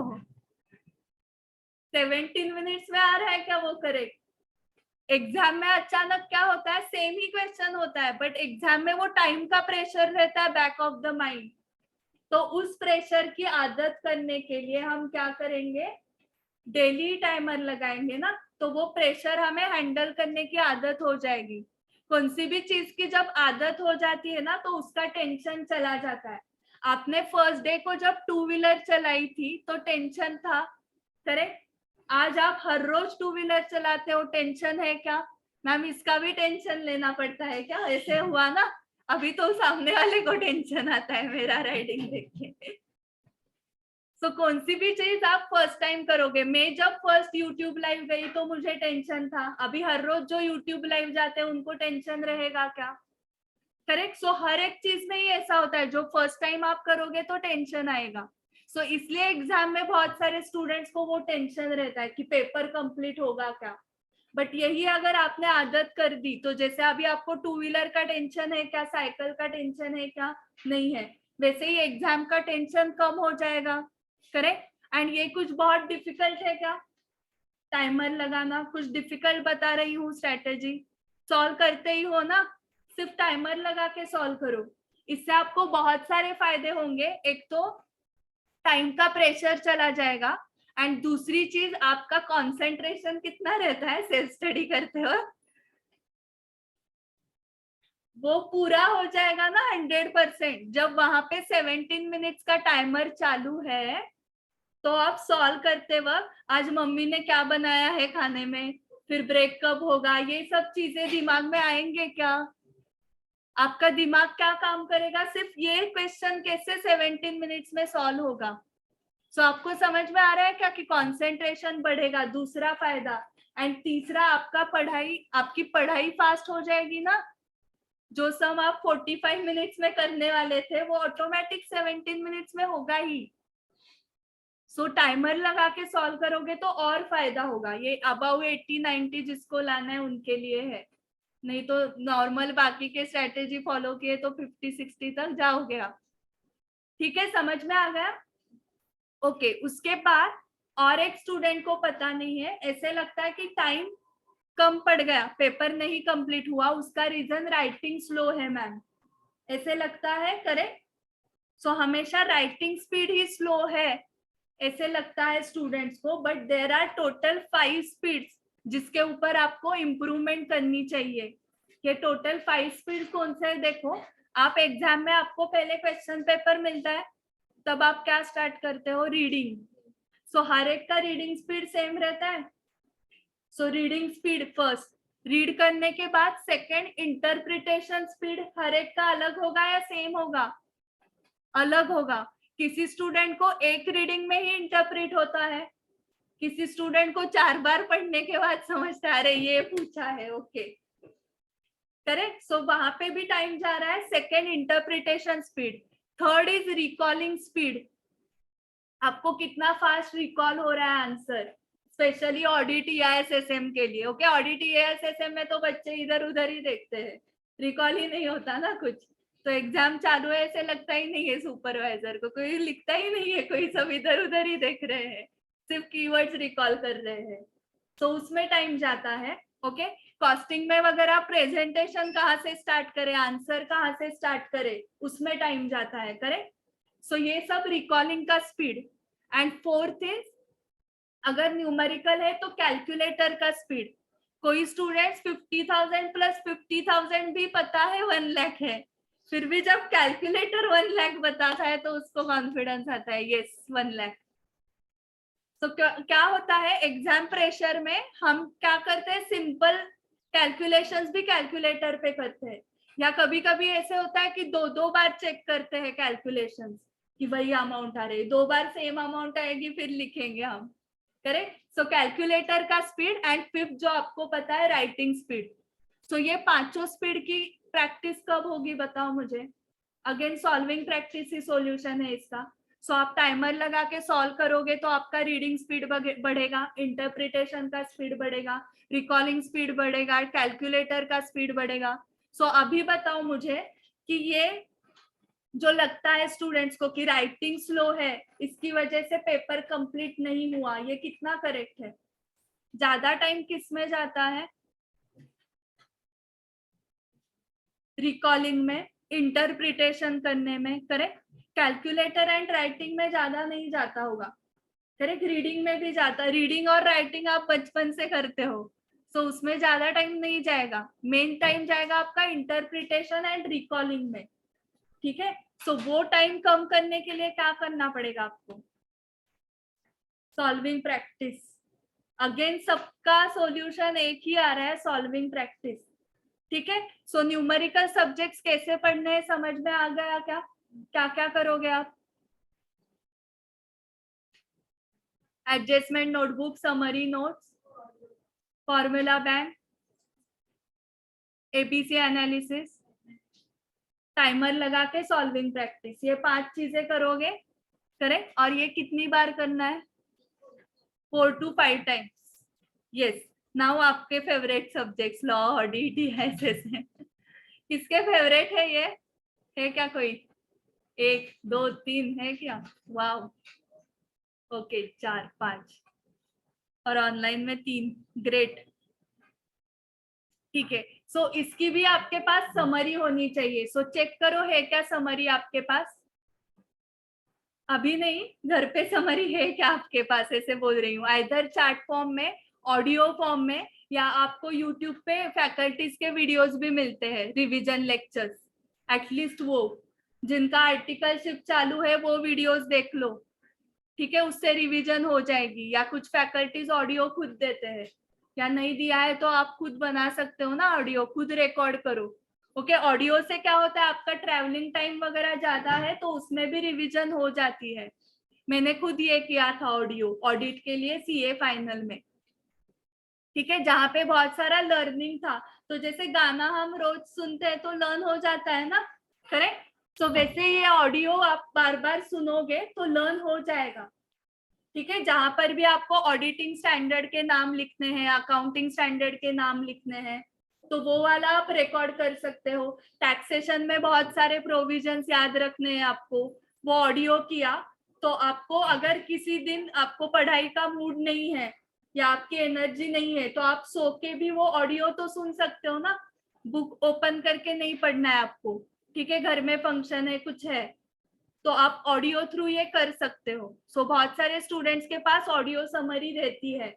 17 मिनट्स में आ रहा है क्या वो करेक्ट? एग्जाम में अचानक क्या होता है, सेम ही क्वेश्चन होता है बट एग्जाम में वो टाइम का प्रेशर रहता है बैक ऑफ द माइंड। तो उस प्रेशर की आदत करने के लिए हम क्या करेंगे? डेली टाइमर लगाएंगे ना, तो वो प्रेशर हमें हैंडल करने की आदत हो जाएगी। कौन सी भी चीज की जब आदत हो जाती है ना तो उसका टेंशन चला जाता है। आपने फर्स्ट डे को जब 2 व्हीलर चलाई थी तो टेंशन था, करेक्ट? आज आप हर रोज 2 व्हीलर चलाते हो, टेंशन है क्या? मैम इसका भी टेंशन लेना पड़ता है क्या? ऐसे हुआ ना। अभी तो सामने वाले को टेंशन आता है मेरा राइडिंग देख के। तो कौन सी भी चीज आप फर्स्ट टाइम करोगे। मैं जब फर्स्ट यूट्यूब लाइव गई तो मुझे टेंशन था, अभी हर रोज जो यूट्यूब लाइव जाते हैं उनको टेंशन रहेगा क्या? करेक्ट? सो हर एक चीज में ही ऐसा होता है, जो फर्स्ट टाइम आप करोगे तो टेंशन आएगा। सो इसलिए एग्जाम में बहुत सारे स्टूडेंट्स को वो टेंशन रहता है कि पेपर कंप्लीट होगा क्या। बट यही अगर आपने आदत कर दी, तो जैसे अभी आपको 2 व्हीलर का टेंशन है क्या, साइकिल का टेंशन है क्या? नहीं है। वैसे ही एग्जाम का टेंशन कम हो जाएगा, करेक्ट? एंड ये कुछ बहुत डिफिकल्ट है क्या टाइमर लगाना? कुछ डिफिकल्ट बता रही हूँ स्ट्रेटेजी? सॉल्व करते ही हो ना, सिर्फ टाइमर लगा के सॉल्व करो। इससे आपको बहुत सारे फायदे होंगे। एक तो टाइम का प्रेशर चला जाएगा, एंड दूसरी चीज आपका कंसंट्रेशन कितना रहता है सेल्फ स्टडी करते हो, वो पूरा हो जाएगा ना 100%। जब वहां पे 17 मिनट्स का टाइमर चालू है तो आप सॉल्व करते वक्त आज मम्मी ने क्या बनाया है खाने में, फिर ब्रेक कब होगा, ये सब चीजें दिमाग में आएंगे क्या? आपका दिमाग क्या काम करेगा? सिर्फ ये क्वेश्चन कैसे 17 मिनट्स में सॉल्व होगा। सो आपको समझ में आ रहा है क्या कि कंसंट्रेशन बढ़ेगा, दूसरा फायदा। एंड तीसरा, आपकी पढ़ाई फास्ट हो जाएगी ना। जो सम आप 45 मिनट्स में करने वाले थे वो ऑटोमेटिक 17 मिनट्स में होगा ही। सो टाइमर लगा के सॉल्व करोगे तो और फायदा होगा। ये अबाउ 80-90 जिसको लाना है उनके लिए है, नहीं तो नॉर्मल बाकी के स्ट्रेटेजी फॉलो किए तो 50-60 तक जाओगे आप। ठीक है, समझ में आ गया? ओके, उसके बाद और एक स्टूडेंट को पता नहीं है, ऐसे लगता है कि टाइम कम पड़ गया, पेपर नहीं कंप्लीट हुआ, उसका रीजन राइटिंग स्लो है मैम, ऐसे लगता है, करेक्ट? सो हमेशा राइटिंग स्पीड ही स्लो है ऐसे लगता है स्टूडेंट्स को, but there are total 5 speeds जिसके ऊपर आपको इम्प्रूवमेंट करनी चाहिए। ये टोटल 5 स्पीड कौन से है? देखो, आप एग्जाम में आपको पहले क्वेश्चन पेपर मिलता है, तब आप क्या स्टार्ट करते हो? रीडिंग। सो हर एक का रीडिंग स्पीड सेम रहता है। So reading speed first, read करने के बाद सेकंड इंटरप्रिटेशन स्पीड हर एक का अलग होगा या सेम होगा? अलग होगा। किसी स्टूडेंट को एक रीडिंग में ही इंटरप्रेट होता है, किसी स्टूडेंट को 4 बार पढ़ने के बाद समझता है अरे ये पूछा है, ओके करेक्ट। सो वहां पे भी टाइम जा रहा है। Second interpretation speed, third is recalling speed, आपको कितना फास्ट रिकॉल हो रहा है आंसर, स्पेशली ऑडिट या एसएसएम के लिए। ओके ऑडिट या एसएसएम में तो बच्चे इधर उधर ही देखते हैं, रिकॉल ही नहीं होता ना कुछ। तो एग्जाम चालू है ऐसे लगता ही नहीं है सुपरवाइजर को, कोई लिखता ही नहीं है, कोई सब इधर उधर ही देख रहे हैं, सिर्फ कीवर्ड्स रिकॉल कर रहे हैं, तो उसमें टाइम जाता है। ओके कॉस्टिंग में वगैरह प्रेजेंटेशन कहाँ से स्टार्ट करें, आंसर कहाँ से स्टार्ट करें, उसमें टाइम जाता है, करेक्ट। सो ये सब रिकॉलिंग का स्पीड। एंड फोर्थ इज, अगर न्यूमेरिकल है तो कैलकुलेटर का स्पीड। कोई स्टूडेंट्स 50,000 प्लस 50,000 भी पता है 1 लाख है, फिर भी जब कैलकुलेटर 1 लाख बताता है तो उसको कॉन्फिडेंस आता है, यस 1 लाख। तो क्या होता है एग्जाम प्रेशर में, हम क्या करते हैं, सिंपल कैलकुलेशंस भी कैलकुलेटर पे करते हैं, या कभी कभी ऐसे होता है कि दो दो बार चेक करते हैं कैलकुलेशंस कि वही अमाउंट आ रही, 2 बार सेम अमाउंट आएगी फिर लिखेंगे हम, करेक्ट। सो कैलकुलेटर का स्पीड। एंड फिफ्थ जो आपको पता है राइटिंग स्पीड। सो ये पांचों स्पीड की प्रैक्टिस कब होगी बताओ मुझे। अगेन सॉल्विंग प्रैक्टिस ही सॉल्यूशन है इसका। सो आप टाइमर लगा के सॉल्व करोगे तो आपका रीडिंग स्पीड बढ़ेगा, इंटरप्रिटेशन का स्पीड बढ़ेगा, रिकॉलिंग स्पीड बढ़ेगा, कैलकुलेटर का स्पीड बढ़ेगा। सो अभी बताओ मुझे कि ये जो लगता है स्टूडेंट्स को कि राइटिंग स्लो है, इसकी वजह से पेपर कंप्लीट नहीं हुआ, ये कितना करेक्ट है? ज्यादा टाइम किस में जाता है? रिकॉलिंग में, इंटरप्रिटेशन करने में, करेक्ट। कैलकुलेटर एंड राइटिंग में ज्यादा नहीं जाता होगा, करेक्ट। रीडिंग में भी जाता, रीडिंग और राइटिंग आप बचपन से करते हो, तो उसमें ज्यादा टाइम नहीं जाएगा, मेन टाइम जाएगा आपका इंटरप्रिटेशन एंड रिकॉलिंग में, ठीक है। तो वो टाइम कम करने के लिए क्या करना पड़ेगा आपको, सॉल्विंग प्रैक्टिस। अगेन सबका सॉल्यूशन एक ही आ रहा है, सॉल्विंग प्रैक्टिस, ठीक है। सो न्यूमेरिकल सब्जेक्ट्स कैसे पढ़ने हैं समझ में आ गया क्या? क्या क्या करोगे आप? Adjustment notebook, summary notes, formula bank, ABC analysis, timer लगा के सॉल्विंग प्रैक्टिस, ये 5 चीजें करोगे, करेक्ट। और ये कितनी बार करना है? 4 to 5 टाइम्स। यस। नाउ आपके favourite subjects law, audit, SS है, किसके फेवरेट है ये? है क्या कोई? 1 2 3 है क्या? वाव, ओके 4 5 और ऑनलाइन में 3, ग्रेट, ठीक है। सो इसकी भी आपके पास समरी होनी चाहिए। सो चेक करो है क्या समरी आपके पास? अभी नहीं, घर पे समरी है क्या आपके पास? ऐसे बोल रही हूँ, आइदर चैट फॉर्म में, ऑडियो फॉर्म में, या आपको यूट्यूब पे फैकल्टीज के वीडियोस भी मिलते हैं, रिवीजन लेक्चर्स, एटलीस्ट वो जिनका आर्टिकलशिप चालू है वो वीडियोस देख लो, ठीक है, उससे रिवीजन हो जाएगी। या कुछ फैकल्टीज ऑडियो खुद देते हैं, या नहीं दिया है तो आप खुद बना सकते हो ना, ऑडियो खुद रिकॉर्ड करो। ओके ऑडियो से क्या होता है, आपका ट्रैवलिंग टाइम वगैरह ज्यादा है तो उसमें भी रिवीजन हो जाती है। मैंने खुद ये किया था ऑडियो ऑडिट के लिए सीए फाइनल में, ठीक है, जहाँ पे बहुत सारा लर्निंग था। तो जैसे गाना हम रोज सुनते हैं तो लर्न हो जाता है ना, करेक्ट। तो वैसे ये ऑडियो आप बार बार सुनोगे तो लर्न हो जाएगा, ठीक है। जहां पर भी आपको ऑडिटिंग स्टैंडर्ड के नाम लिखने हैं, अकाउंटिंग स्टैंडर्ड के नाम लिखने हैं, तो वो वाला आप रिकॉर्ड कर सकते हो। टैक्सेशन में बहुत सारे प्रोविजंस याद रखने हैं आपको, वो ऑडियो किया तो आपको, अगर किसी दिन आपको पढ़ाई का मूड नहीं है या आपकी एनर्जी नहीं है तो आप सो के भी वो ऑडियो तो सुन सकते हो ना, बुक ओपन करके नहीं पढ़ना है आपको, ठीक है, घर में फंक्शन है कुछ है तो आप ऑडियो थ्रू ये कर सकते हो। सो बहुत सारे स्टूडेंट्स के पास ऑडियो समरी रहती है,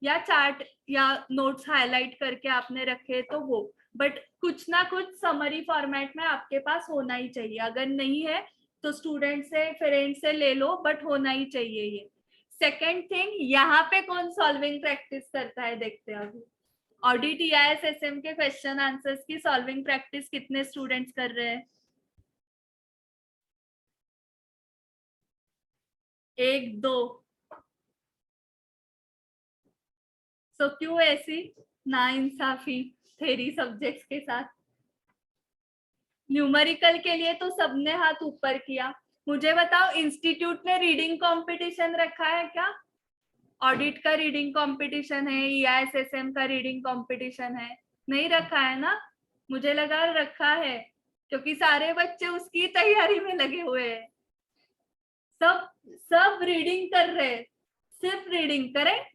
या चार्ट या नोट्स हाईलाइट करके आपने रखे तो वो, बट कुछ ना कुछ समरी फॉर्मेट में आपके पास होना ही चाहिए। अगर नहीं है तो स्टूडेंट से, फ्रेंड से ले लो, बट होना ही चाहिए ये। सेकेंड थिंग, यहाँ पे कौन सॉल्विंग प्रैक्टिस करता है देखते हैं अभी। ऑडिट या एसएसएम के क्वेश्चन आंसर्स की सॉल्विंग प्रैक्टिस कितने स्टूडेंट्स कर रहे हैं? 1 2 सो क्यों ऐसी नाइंसाफी थेरी सब्जेक्ट्स के साथ? न्यूमेरिकल के लिए तो सबने हाथ ऊपर किया। मुझे बताओ, इंस्टीट्यूट ने रीडिंग कंपटीशन रखा है क्या? ऑडिट का रीडिंग कंपटीशन है, EISSM का रीडिंग कंपटीशन है? नहीं रखा है ना? मुझे लगा रखा है, क्योंकि सारे बच्चे उसकी तैयारी में लगे हुए हैं। सब सब रीडिंग कर रहे हैं, सिर्फ रीडिंग करें।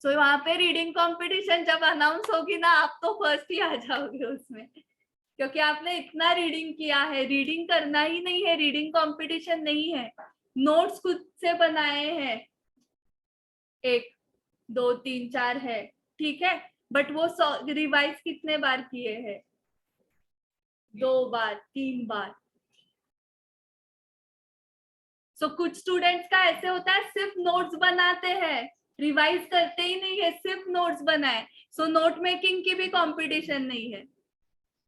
तो वहां पे रीडिंग कंपटीशन जब अनाउंस होगी ना, आप तो फर्स्ट ही आ जाओगे उसमें, क्योंकि आपने इतना रीडिंग किया है। रीडिंग करना ही नहीं है, रीडिंग कंपटीशन नहीं है। नोट्स खुद से बनाए हैं, 1 2 3 4 है, ठीक है, बट वो रिवाइज कितने बार किए हैं? 2 बार, 3 बार। सो कुछ स्टूडेंट्स का ऐसे होता है, सिर्फ नोट्स बनाते हैं, रिवाइज करते ही नहीं है, सिर्फ नोट्स बनाए। सो नोट मेकिंग की भी कंपटीशन नहीं है।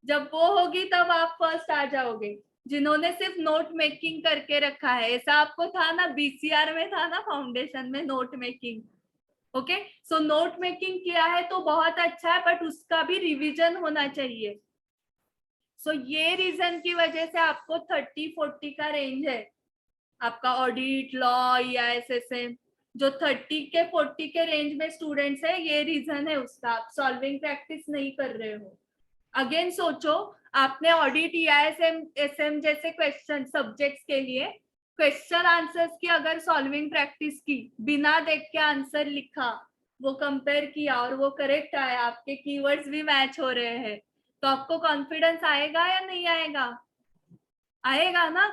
जब वो होगी तब आप फर्स्ट आ जाओगे, जिन्होंने सिर्फ नोट मेकिंग करके रखा है। ऐसा आपको था ना, BCR में था ना, फाउंडेशन में note making. Okay, so note making किया है तो बहुत अच्छा है, बट उसका भी रिवीजन होना चाहिए। सो ये रीजन की वजह से आपको 30-40 का रेंज है। आपका ऑडिट, लॉ, EISSM जो 30 के 40 के रेंज में स्टूडेंट्स है, ये रीजन है उसका। आप सॉल्विंग प्रैक्टिस नहीं कर रहे हो। अगेन सोचो, आपने ऑडिट, EISSM जैसे क्वेश्चन सब्जेक्ट्स के लिए क्वेश्चन आंसर्स की अगर सॉल्विंग प्रैक्टिस की, बिना देख के आंसर लिखा, वो कंपेयर किया और वो करेक्ट आया, आपके कीवर्ड्स भी मैच हो रहे हैं, तो आपको कॉन्फिडेंस आएगा या नहीं आएगा? आएगा ना?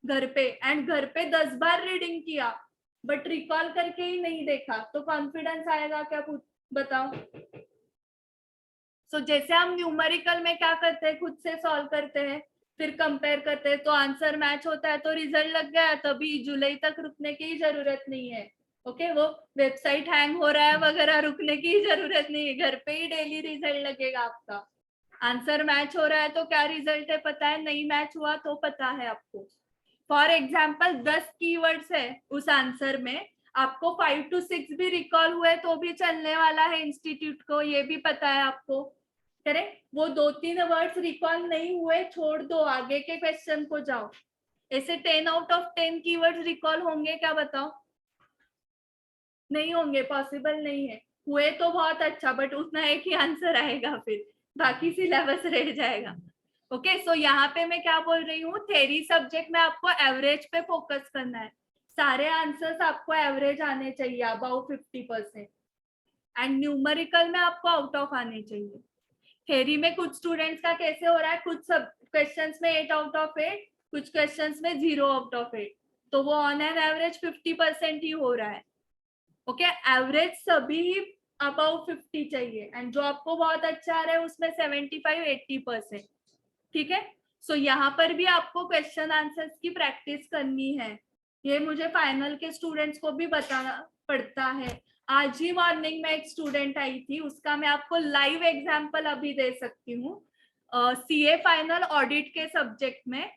घर पे, एंड घर पे 10 बार रीडिंग किया बट रिकॉल करके ही नहीं देखा, तो कॉन्फिडेंस आएगा क्या? बताओ। सो जैसे हम न्यूमेरिकल में क्या करते हैं, खुद से सॉल्व करते हैं, फिर कंपेयर करते हैं, तो आंसर मैच होता है, तो रिजल्ट लग गया, तभी जुलाई तक रुकने की जरूरत नहीं है। ओके, वो वेबसाइट हैंग हो रहा है वगैरह, रुकने की जरूरत नहीं है, घर पे ही डेली रिजल्ट लगेगा आपका। आंसर मैच हो रहा है तो क्या रिजल्ट है पता है, नहीं मैच हुआ तो पता है आपको। फॉर एग्जाम्पल 10 कीवर्ड्स है उस आंसर में, आपको 5 to 6 भी रिकॉल हुए तो भी चलने वाला है इंस्टीट्यूट को, ये भी पता है आपको। करेक्ट, वो 2-3 वर्ड्स रिकॉल नहीं हुए, छोड़ दो, आगे के क्वेश्चन को जाओ। ऐसे 10 out of 10 कीवर्ड्स रिकॉल होंगे क्या? बताओ। नहीं होंगे, पॉसिबल नहीं है। हुए तो बहुत अच्छा, बट उतना एक ही आंसर आएगा, फिर बाकी सिलेबस रह जाएगा। ओके, सो यहाँ पे मैं क्या बोल रही हूँ, थेरी सब्जेक्ट में आपको एवरेज पे फोकस करना है। सारे आंसर्स आपको एवरेज आने चाहिए, अबाउ 50%, एंड न्यूमेरिकल में आपको आउट ऑफ आने चाहिए। थेरी में कुछ स्टूडेंट्स का कैसे हो रहा है, कुछ सब क्वेश्चंस में 8 out of 8, कुछ क्वेश्चंस में 0 out of 8, तो वो ऑन एन एवरेज 50% ही हो रहा है। ओके, एवरेज सभी अबाउ 50 चाहिए, एंड जो आपको बहुत अच्छा आ रहा है उसमें 75-80%। ठीक है, सो यहाँ पर भी आपको क्वेश्चन आंसर्स की प्रैक्टिस करनी है। ये मुझे फाइनल के स्टूडेंट्स को भी बताना पड़ता है। आज ही मॉर्निंग में एक स्टूडेंट आई थी, उसका मैं आपको लाइव एग्जांपल अभी दे सकती हूँ। CA फाइनल ऑडिट के सब्जेक्ट में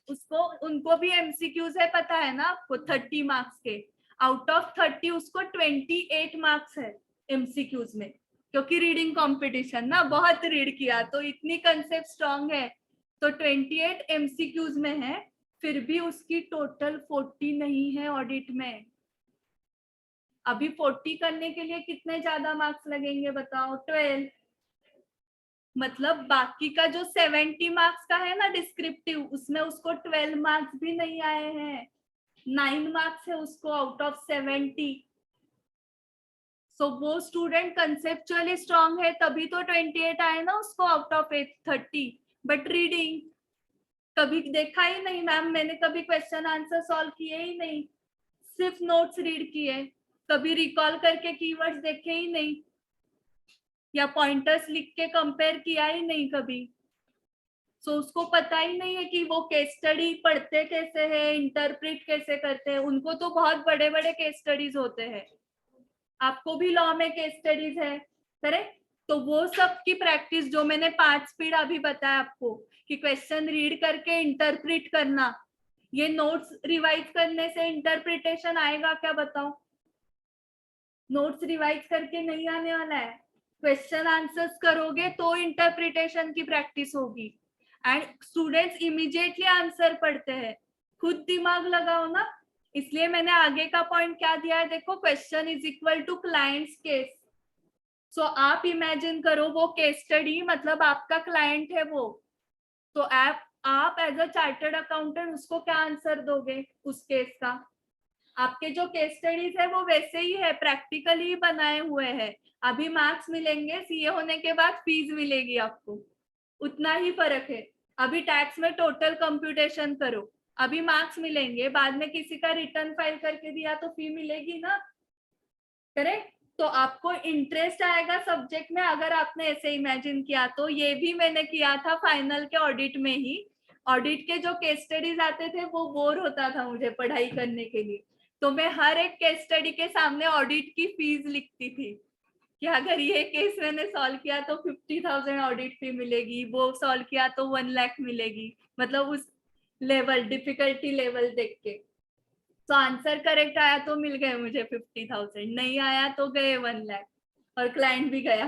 उसको, उनको भी MCQs है, पता है ना आपको, 30 मार्क्स के। आउट ऑफ 30 उसको 28 मार्क्स है MCQs में, क्योंकि रीडिंग कंपटीशन ना, बहुत रीड किया तो इतनी कंसेप्ट स्ट्रांग है, तो 28 MCQs में है, फिर भी उसकी टोटल 40 नहीं है ऑडिट में। अभी 40 करने के लिए कितने ज्यादा मार्क्स लगेंगे बताओ? 12। मतलब बाकी का जो 70 मार्क्स का है ना डिस्क्रिप्टिव, उसमें उसको 12 मार्क्स भी नहीं आए हैं, 9 मार्क्स है उसको आउट ऑफ 70। सो वो स्टूडेंट कंसेप्चुअली स्ट्रांग है, तभी तो 28 आए ना उसको आउट ऑफ 30। बट रीडिंग कभी देखा ही नहीं मैम, मैंने कभी क्वेश्चन आंसर सॉल्व किए ही नहीं, सिर्फ नोट्स रीड किए, कभी रिकॉल करके कीवर्ड्स देखे ही नहीं, या पॉइंटर्स लिख के कंपेयर किया ही नहीं कभी। सो उसको पता ही नहीं है कि वो केस स्टडी पढ़ते कैसे है, इंटरप्रेट कैसे करते हैं। उनको तो बहुत बड़े बड़े केस स्टडीज होते हैं, आपको भी लॉ में केस स्टडीज है, करेक्ट? तो वो सब की प्रैक्टिस जो मैंने 5 स्पीड अभी बताया आपको, कि क्वेश्चन रीड करके इंटरप्रेट करना, ये नोट्स रिवाइज करने से इंटरप्रिटेशन आएगा क्या? बताओ। नोट्स रिवाइज करके नहीं आने वाला है, क्वेश्चन आंसर्स करोगे तो इंटरप्रिटेशन की प्रैक्टिस होगी। एंड स्टूडेंट्स इमीडिएटली आंसर पढ़ते हैं, खुद दिमाग लगाओ ना। इसलिए मैंने आगे का पॉइंट क्या दिया है, देखो, question is equal to clients case. So आप इमेजिन करो वो केस स्टडी, मतलब आपका क्लाइंट है वो, तो आप एज अ चार्टर्ड अकाउंटेंट उसको क्या आंसर दोगे उस केस का। आपके जो केस स्टडीज है वो वैसे ही है, प्रैक्टिकली बनाए हुए हैं। अभी मार्क्स मिलेंगे, सीए होने के बाद फीस मिलेगी आपको, उतना ही फर्क है। अभी टैक्स में टोटल कंप्यूटेशन करो, अभी मार्क्स मिलेंगे, बाद में किसी का रिटर्न फाइल करके दिया तो फी मिलेगी ना, करेक्ट। तो आपको इंटरेस्ट आएगा सब्जेक्ट में अगर आपने ऐसे इमेजिन किया। तो ये भी मैंने किया था फाइनल के ऑडिट में ही। ऑडिट के जो केस स्टडीज आते थे वो बोर होता था मुझे पढ़ाई करने के लिए, तो मैं हर एक केस स्टडी के सामने ऑडिट की फीस लिखती थी कि अगर ये केस मैंने सॉल्व किया तो 50,000 ऑडिट फी मिलेगी, वो सॉल्व किया तो 1 लाख मिलेगी, मतलब उस लेवल, डिफिकल्टी लेवल देख के। तो आंसर करेक्ट आया तो मिल गए मुझे 50,000, नहीं आया तो गए 1 लाख, और क्लाइंट भी गया।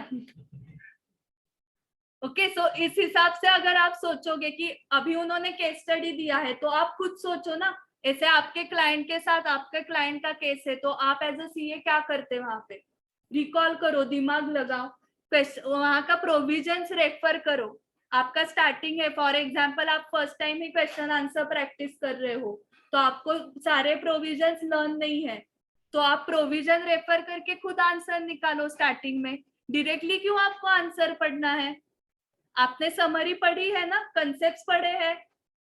ओके, सो इस हिसाब से अगर आप सोचोगे कि अभी उन्होंने केस स्टडी दिया है, तो आप खुद सोचो ना, ऐसे आपके क्लाइंट के साथ आपके क्लाइंट का केस है, तो आप एज अ सीए क्या करते वहां पे, रिकॉल करो, दिमाग लगाओ, वहां का प्रोविजंस रेफर करो। आपका स्टार्टिंग है, फॉर एग्जाम्पल आप फर्स्ट टाइम ही क्वेश्चन आंसर प्रैक्टिस कर रहे हो, तो आपको सारे प्रोविजंस लर्न नहीं है, तो आप प्रोविजन रेफर करके खुद आंसर निकालो स्टार्टिंग में। डायरेक्टली क्यों आपको आंसर पढ़ना है, आपने समरी पढ़ी है ना, कंसेप्ट पढ़े हैं,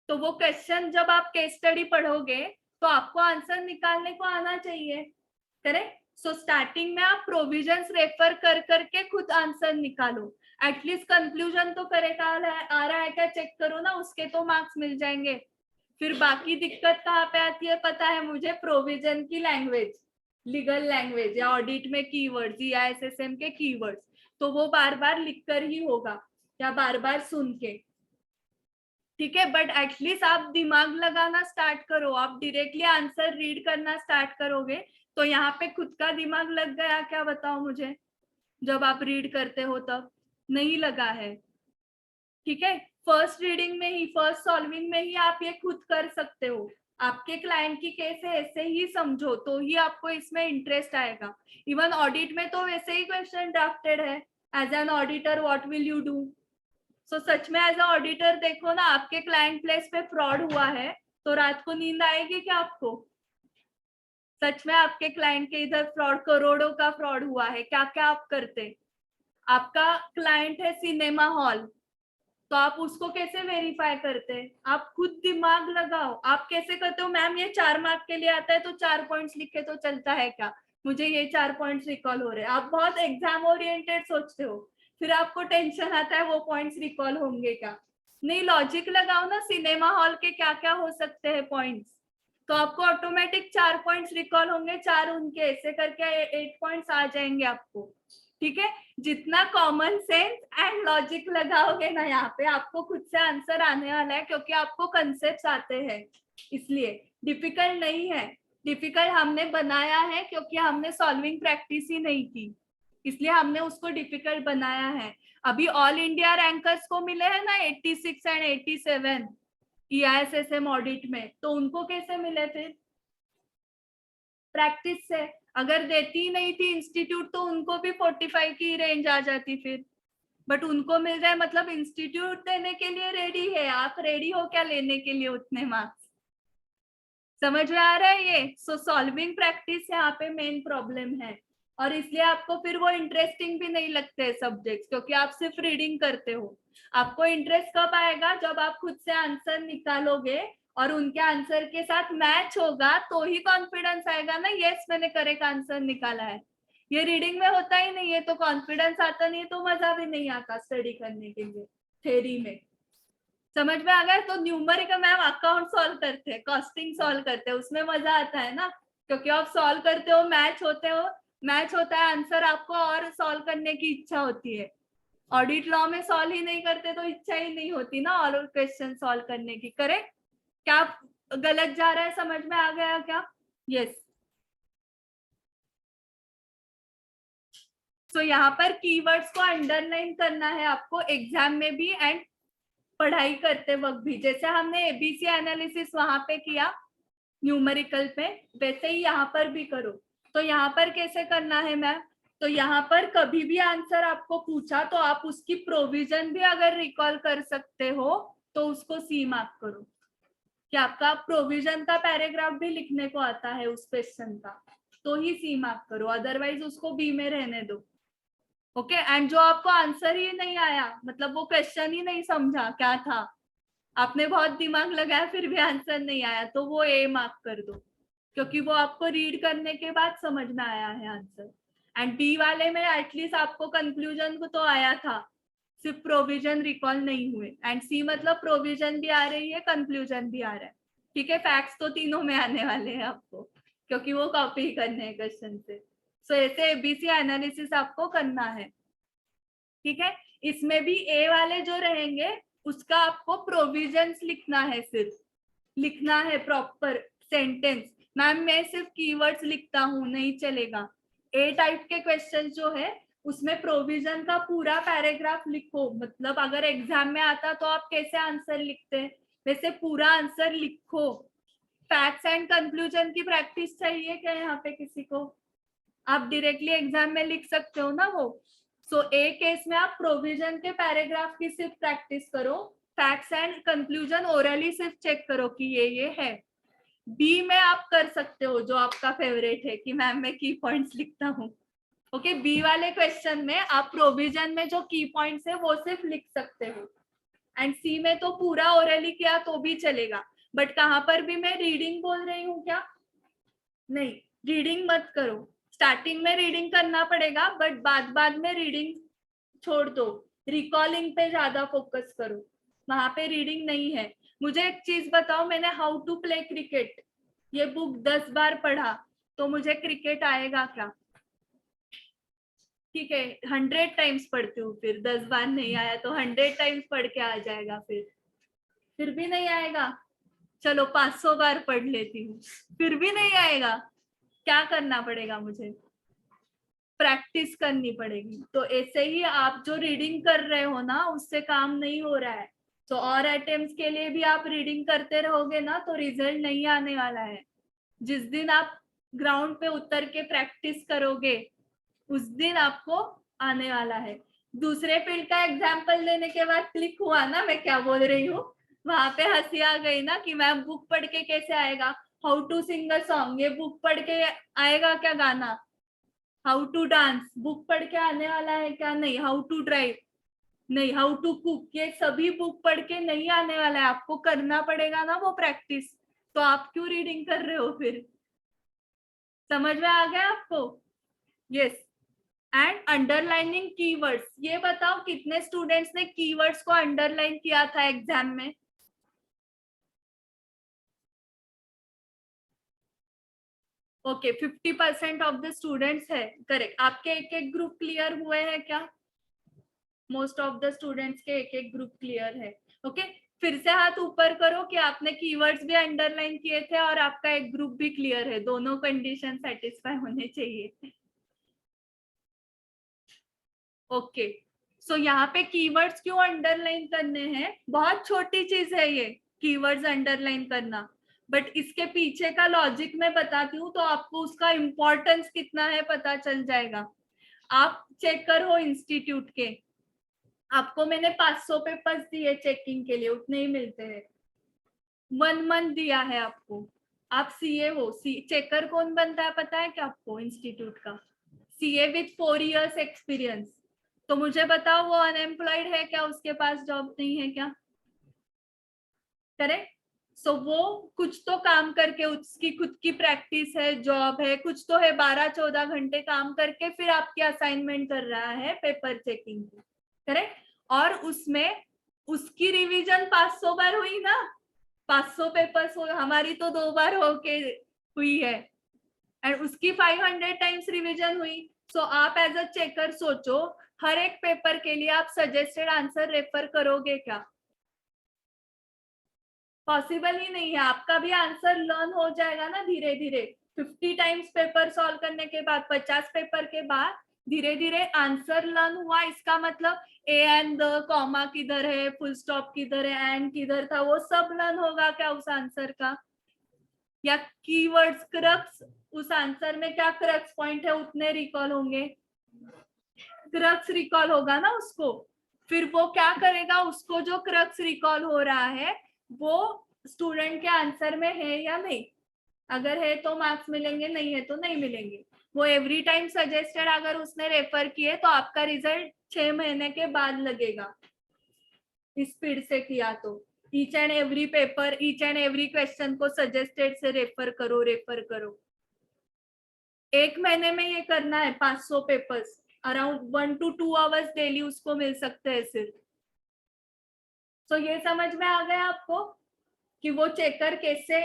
तो वो क्वेश्चन जब आप केस स्टडी पढ़ोगे तो आपको आंसर निकालने को आना चाहिए, करेक्ट। सो स्टार्टिंग में आप प्रोविजंस रेफर कर करके खुद आंसर निकालो, एटलीस्ट कंक्लूजन तो करेक्ट आ रहा है क्या चेक करो ना, उसके तो मार्क्स मिल जाएंगे। फिर बाकी दिक्कत कहाँ पे आती है पता है मुझे, प्रोविजन की लैंग्वेज, लीगल लैंग्वेज या ऑडिट में कीवर्ड्स, जीआईएसएसएम के कीवर्ड्स, तो वो बार बार लिख कर ही होगा या बार बार सुन के, ठीक है। बट एटलीस्ट आप दिमाग लगाना स्टार्ट करो, आप डायरेक्टली आंसर रीड करना स्टार्ट करोगे तो यहाँ पे खुद का दिमाग लग गया क्या, बताओ मुझे, जब आप रीड करते हो तब नहीं लगा है, ठीक है। फर्स्ट रीडिंग में ही, फर्स्ट सॉल्विंग में ही आप ये खुद कर सकते हो, आपके क्लाइंट की केस है ऐसे ही समझो तो ही आपको इसमें इंटरेस्ट आएगा। इवन ऑडिट में तो वैसे ही क्वेश्चन ड्राफ्टेड है, as an auditor what will you do. So सच में एज अ ऑडिटर देखो ना, आपके क्लाइंट प्लेस पे फ्रॉड हुआ है तो रात को नींद आएगी क्या आपको, सच में आपके क्लाइंट के इधर फ्रॉड, करोड़ों का फ्रॉड हुआ है, क्या क्या आप करते। आपका क्लाइंट है सिनेमा हॉल, तो आप उसको कैसे वेरीफाई करते हैं, आप खुद दिमाग लगाओ। आप कैसे करते हो, मैम ये 4 मार्क के लिए आता है तो 4 पॉइंट्स लिखे तो चलता है क्या, मुझे ये 4 पॉइंट्स रिकॉल हो रहे हैं, आप बहुत एग्जाम ओरिएंटेड सोचते हो, फिर आपको टेंशन आता है वो पॉइंट्स रिकॉल होंगे क्या। नहीं, लॉजिक लगाओ ना, सिनेमा हॉल के क्या क्या हो सकते हैं पॉइंट्स, तो आपको ऑटोमेटिक 4 पॉइंट्स रिकॉल होंगे, 4 उनके, ऐसे करके 8 पॉइंट्स आ जाएंगे आपको, ठीक है। जितना कॉमन सेंस एंड लॉजिक लगाओगे ना यहाँ पे, आपको खुद से आंसर आने वाला है, क्योंकि आपको कंसेप्ट आते हैं, इसलिए डिफिकल्ट नहीं है। डिफिकल्ट हमने बनाया है क्योंकि हमने सॉल्विंग प्रैक्टिस ही नहीं की, इसलिए हमने उसको डिफिकल्ट बनाया है। अभी ऑल इंडिया रैंकर्स को मिले हैं ना 86 एंड 87 ईआईएसएसएम ऑडिट में, तो उनको कैसे मिले फिर, प्रैक्टिस से। अगर देती नहीं थी इंस्टीट्यूट तो उनको भी 45 की रेंज आ जाती फिर, बट उनको मिल रहा है, मतलब इंस्टीट्यूट देने के लिए रेडी है, आप रेडी हो क्या लेने के लिए उतने मार्क्स, समझ में आ रहा है ये। सो सॉल्विंग प्रैक्टिस यहाँ पे मेन प्रॉब्लम है, और इसलिए आपको फिर वो इंटरेस्टिंग भी नहीं लगते सब्जेक्ट्स, क्योंकि आप सिर्फ रीडिंग करते हो। आपको इंटरेस्ट कब आएगा, जब आप खुद से आंसर निकालोगे और उनके आंसर के साथ मैच होगा, तो ही कॉन्फिडेंस आएगा ना, यस मैंने करेक्ट आंसर निकाला है। ये रीडिंग में होता ही नहीं है, तो कॉन्फिडेंस आता नहीं है, तो मजा भी नहीं आता स्टडी करने के लिए थ्योरी में। समझ में आ गया। तो न्यूमेरिकल मैम अकाउंट सॉल्व करते हैं, कॉस्टिंग सॉल्व करते हैं, उसमें मजा आता है ना, क्योंकि आप सॉल्व करते हो, मैच होते हो, मैच होता है आंसर आपको, और सॉल्व करने की इच्छा होती है। ऑडिट लॉ में सॉल्व ही नहीं करते तो इच्छा ही नहीं होती ना और क्वेश्चन सॉल्व करने की, करेक्ट। क्या गलत जा रहा है, समझ में आ गया क्या, यस। सो यहाँ पर कीवर्ड्स को अंडरलाइन करना है आपको एग्जाम में भी एंड पढ़ाई करते वक्त भी। जैसे हमने एबीसी एनालिसिस वहां पे किया न्यूमेरिकल पे, वैसे ही यहाँ पर भी करो। तो यहाँ पर कैसे करना है मैम, तो यहाँ पर कभी भी आंसर आपको पूछा तो आप उसकी प्रोविजन भी अगर रिकॉल कर सकते हो तो उसको सी मार्क करो कि आपका प्रोविजन का पैराग्राफ भी लिखने को आता है उस क्वेश्चन का, तो ही सी मार्क करो, अदरवाइज उसको बी में रहने दो। ओके एंड जो आपको आंसर ही नहीं आया, मतलब वो क्वेश्चन ही नहीं समझा क्या था, आपने बहुत दिमाग लगाया फिर भी आंसर नहीं आया, तो वो ए मार्क कर दो, क्योंकि वो आपको रीड करने के बाद समझ में आया है आंसर। एंड बी वाले में एटलीस्ट आपको कंक्लूजन को तो आया था, सिर्फ प्रोविजन रिकॉल नहीं हुए। एंड सी मतलब प्रोविजन भी आ रही है, कंक्लूजन भी आ रहा है, ठीक है। फैक्ट्स तो तीनों में आने वाले हैं आपको, क्योंकि वो कॉपी करने हैं क्वेश्चन से। सो ऐसे एबीसी एनालिसिस आपको करना है, ठीक है। इसमें भी ए वाले जो रहेंगे उसका आपको प्रोविजंस लिखना है, सिर्फ लिखना है प्रॉपर सेंटेंस। मैम मैं सिर्फ कीवर्ड्स लिखता हूँ, नहीं चलेगा। ए टाइप के क्वेश्चन जो है उसमें प्रोविजन का पूरा पैराग्राफ लिखो, मतलब अगर एग्जाम में आता तो आप कैसे आंसर लिखते हैं वैसे पूरा आंसर लिखो। फैक्ट्स एंड कंक्लूजन की प्रैक्टिस चाहिए क्या यहाँ पे किसी को? आप डायरेक्टली एग्जाम में लिख सकते हो ना वो। सो ए केस में आप प्रोविजन के पैराग्राफ की सिर्फ प्रैक्टिस करो, फैक्ट्स एंड कंक्लूजन ओरली सिर्फ चेक करो कि ये है। बी में आप कर सकते हो जो आपका फेवरेट है कि मैम मैं की पॉइंट्स लिखता हूँ। ओके बी वाले क्वेश्चन में आप प्रोविजन में जो की पॉइंट्स है वो सिर्फ लिख सकते हो। एंड सी में तो पूरा ओरली किया तो भी चलेगा, बट कहाँ पर भी मैं रीडिंग बोल रही हूँ क्या? नहीं, रीडिंग मत करो। स्टार्टिंग में रीडिंग करना पड़ेगा बट बाद में रीडिंग छोड़ दो, रिकॉलिंग पे ज्यादा फोकस करो, वहां पे रीडिंग नहीं है। मुझे एक चीज बताओ, मैंने हाउ टू प्ले क्रिकेट ये बुक 10 बार पढ़ा तो मुझे क्रिकेट आएगा क्या? ठीक है 100 टाइम्स पढ़ती हूँ, फिर 10 बार नहीं आया तो 100 टाइम्स पढ़ के आ जाएगा, फिर भी नहीं आएगा। चलो 500 बार पढ़ लेती हूँ, फिर भी नहीं आएगा। क्या करना पड़ेगा मुझे? प्रैक्टिस करनी पड़ेगी। तो ऐसे ही आप जो रीडिंग कर रहे हो ना उससे काम नहीं हो रहा है, तो और अटेम्प्ट्स के लिए भी आप रीडिंग करते रहोगे ना तो रिजल्ट नहीं आने वाला है। जिस दिन आप ग्राउंड पे उतर के प्रैक्टिस करोगे उस दिन आपको आने वाला है। दूसरे फील्ड का एग्जाम्पल लेने के बाद क्लिक हुआ ना मैं क्या बोल रही हूँ, वहां पे हंसी आ गई ना कि मैम बुक पढ़ के कैसे आएगा, how to sing a song ये बुक पढ़ के आएगा क्या गाना? हाउ टू डांस बुक पढ़ के आने वाला है क्या? नहीं। हाउ टू ड्राइव नहीं, हाउ टू कुक ये सभी बुक पढ़ के नहीं आने वाला है, आपको करना पड़ेगा ना वो प्रैक्टिस। तो आप क्यों रीडिंग कर रहे हो फिर? समझ में आ गया आपको? यस। एंड अंडरलाइनिंग कीवर्ड्स, ये बताओ कितने स्टूडेंट्स ने कीवर्ड्स को अंडरलाइन किया था एग्जाम में? ओके 50% ऑफ द स्टूडेंट्स है, करेक्ट। आपके एक एक ग्रुप क्लियर हुए हैं क्या? मोस्ट ऑफ द स्टूडेंट्स के एक एक ग्रुप क्लियर है। ओके फिर से हाथ ऊपर करो कि आपने कीवर्ड्स भी अंडरलाइन किए थे और आपका एक ग्रुप भी क्लियर है, दोनों कंडीशन सेटिस्फाई होने चाहिए। ओके सो यहाँ पे कीवर्ड्स क्यों अंडरलाइन करने हैं? बहुत छोटी चीज है ये कीवर्ड्स अंडरलाइन करना, बट इसके पीछे का लॉजिक मैं बताती हूँ तो आपको उसका इम्पोर्टेंस कितना है पता चल जाएगा। आप चेक करो इंस्टीट्यूट के, आपको मैंने 500 पेपर्स दिए चेकिंग के लिए, उतने ही मिलते हैं। 1 मंथ दिया है आपको, आप सीए हो। चेकर कौन बनता है पता है क्या आपको? इंस्टीट्यूट का सीए विथ 4 इयर्स एक्सपीरियंस। तो मुझे बताओ वो अनएम्प्लॉयड है क्या? उसके पास जॉब नहीं है क्या? करेक्ट। सो वो कुछ तो काम करके, उसकी खुद की प्रैक्टिस है, जॉब है, कुछ तो है, 12-14 घंटे काम करके फिर आपकी असाइनमेंट कर रहा है पेपर चेकिंग की, करेक्ट। और उसमें उसकी रिवीजन 500 बार हुई ना, 500 पेपर्स हो, हमारी तो 2 बार होके हुई है, एंड उसकी 500 टाइम्स रिवीजन हुई। सो आप एज अ चेकर सोचो, हर एक पेपर के लिए आप सजेस्टेड आंसर रेफर करोगे क्या? पॉसिबल ही नहीं है। आपका भी आंसर लर्न हो जाएगा ना धीरे धीरे। 50 टाइम्स पेपर सॉल्व करने के बाद, 50 पेपर के बाद धीरे धीरे आंसर लर्न हुआ, इसका मतलब ए एंड द, कॉमा किधर है, फुल स्टॉप किधर है, एंड किधर था, वो सब लर्न होगा क्या उस आंसर का? या कीवर्ड्स, क्रक्स, उस आंसर में क्या क्रक्स पॉइंट है उतने रिकॉल होंगे, क्रक्स रिकॉल होगा ना उसको। फिर वो क्या करेगा, उसको जो क्रक्स रिकॉल हो रहा है वो स्टूडेंट के आंसर में है या नहीं, अगर है तो मार्क्स मिलेंगे, नहीं है तो नहीं मिलेंगे। वो एवरी टाइम सजेस्टेड अगर उसने रेफर किए तो आपका रिजल्ट 6 महीने के बाद लगेगा, स्पीड से किया तो। Each and every paper, each and every question को सजेस्टेड से रेफर करो, रेफर करो। 1 महीने में ये करना है 500 papers, around 1 to 2 hours daily उसको मिल सकते हैं सिर्फ। तो ये समझ में आ गया आपको कि वो चेकर कैसे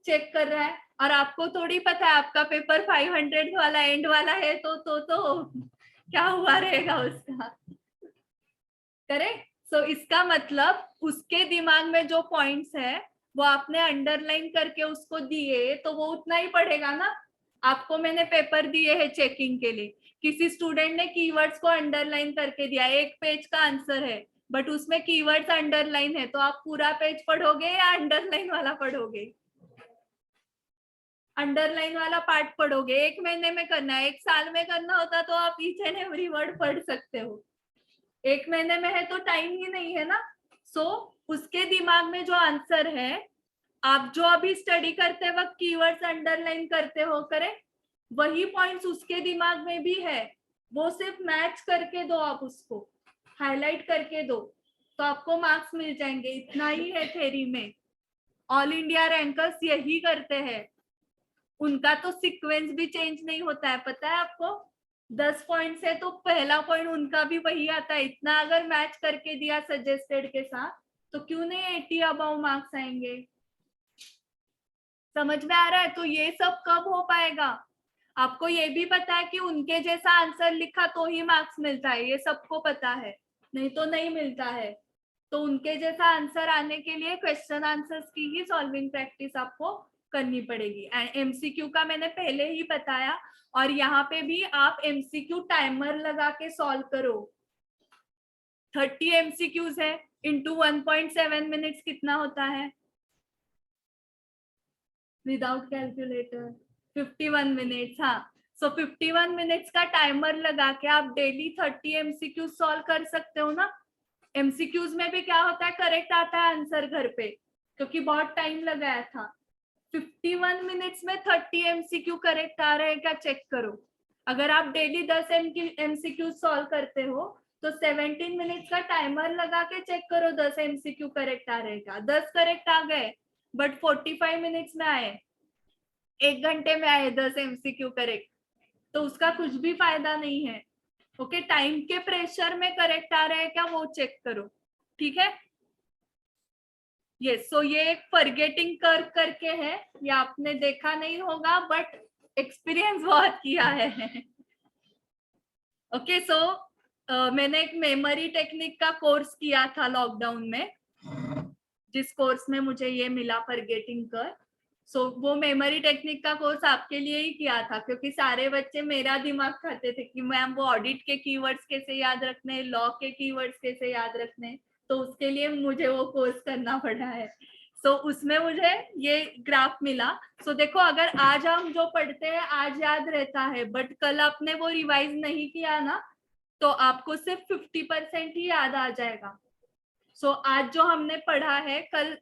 चेक कर रहा है। और आपको थोड़ी पता है आपका पेपर 500 वाला एंड वाला है तो क्या हुआ रहेगा उसका, करेक्ट। सो इसका मतलब उसके दिमाग में जो पॉइंट्स है वो आपने अंडरलाइन करके उसको दिए तो वो उतना ही पढ़ेगा ना। आपको मैंने पेपर दिए हैं चेकिंग के लिए, किसी स्टूडेंट ने कीवर्ड्स को अंडरलाइन करके दिया, 1 पेज का आंसर है बट उसमें कीवर्ड्स अंडरलाइन है, तो आप पूरा पेज पढ़ोगे या अंडरलाइन वाला पढ़ोगे? अंडरलाइन वाला पार्ट पढ़ोगे। 1 महीने में करना है, 1 साल में करना होता तो आप ईच एंड एवरी वर्ड पढ़ सकते हो। 1 महीने में है तो टाइम ही नहीं है ना। सो उसके दिमाग में जो आंसर है, आप जो अभी स्टडी करते वक्त कीवर्ड्स अंडरलाइन करते हो, करें, वही पॉइंट्स उसके दिमाग में भी है, वो सिर्फ मैच करके दो, आप उसको हाईलाइट करके दो तो आपको मार्क्स मिल जाएंगे। इतना ही है थ्योरी में। ऑल इंडिया रैंकर्स यही करते हैं, उनका तो सीक्वेंस भी चेंज नहीं होता है, पता है आपको। 10 पॉइंट्स है तो पहला पॉइंट उनका भी वही आता है। इतना अगर मैच करके दिया सजेस्टेड के साथ तो क्यों नहीं 80 अबाउ मार्क्स आएंगे। समझ में आ रहा है? तो ये सब कब हो पाएगा? आपको ये भी पता है कि उनके जैसा आंसर लिखा तो ही मार्क्स मिलता है, ये सबको पता है, नहीं तो नहीं मिलता है। तो उनके जैसा आंसर आने के लिए क्वेश्चन आंसर्स की ही सॉल्विंग प्रैक्टिस आपको करनी पड़ेगी। एंड एमसीक्यू का मैंने पहले ही बताया, और यहाँ पे भी आप एमसीक्यू टाइमर लगा के सॉल्व करो। 30 एमसीक्यूज है, इंटू 1.7 मिनट्स कितना होता है विदाउट कैलकुलेटर? 51 मिनट्स। हाँ, सो 51 मिनट्स का टाइमर लगा के आप डेली 30 एमसीक्यू सॉल्व कर सकते हो ना। एमसीक्यूज में भी क्या होता है, करेक्ट आता है आंसर घर पे, क्योंकि बहुत टाइम लगाया था। 51 मिनट्स में 30 एमसीक्यू करेक्ट आ रहे हैं क्या, चेक करो। अगर आप डेली 10 एमसीक्यू सॉल्व करते हो तो 17 मिनट्स का टाइमर लगा के चेक करो 10 एमसीक्यू करेक्ट आ रहे हैं क्या। 10 करेक्ट आ गए बट 45 मिनट्स में आए, 1 घंटे में आए 10 एमसीक्यू करेक्ट, तो उसका कुछ भी फायदा नहीं है। ओके, टाइम के प्रेशर में करेक्ट आ रहे हैं क्या वो चेक करो, ठीक है। यस, सो ये एक फॉरगेटिंग कर्व करके है, ये आपने देखा नहीं होगा बट एक्सपीरियंस बहुत किया है। ओके, सो मैंने एक मेमोरी टेक्निक का कोर्स किया था लॉकडाउन में, जिस कोर्स में मुझे ये मिला फॉरगेटिंग कर्व। सो वो मेमोरी टेक्निक का कोर्स आपके लिए ही किया था, क्योंकि सारे बच्चे मेरा दिमाग खाते थे कि मैम वो ऑडिट के कीवर्ड्स कैसे याद रखने, लॉ के कीवर्ड्स कैसे याद रखने, तो उसके लिए मुझे वो कोर्स करना पड़ा है। सो उसमें मुझे ये ग्राफ मिला। सो देखो, अगर आज हम जो पढ़ते हैं आज याद रहता है बट कल आपने वो रिवाइज नहीं किया ना, तो आपको सिर्फ 50% ही याद आ जाएगा। सो आज जो हमने पढ़ा है कल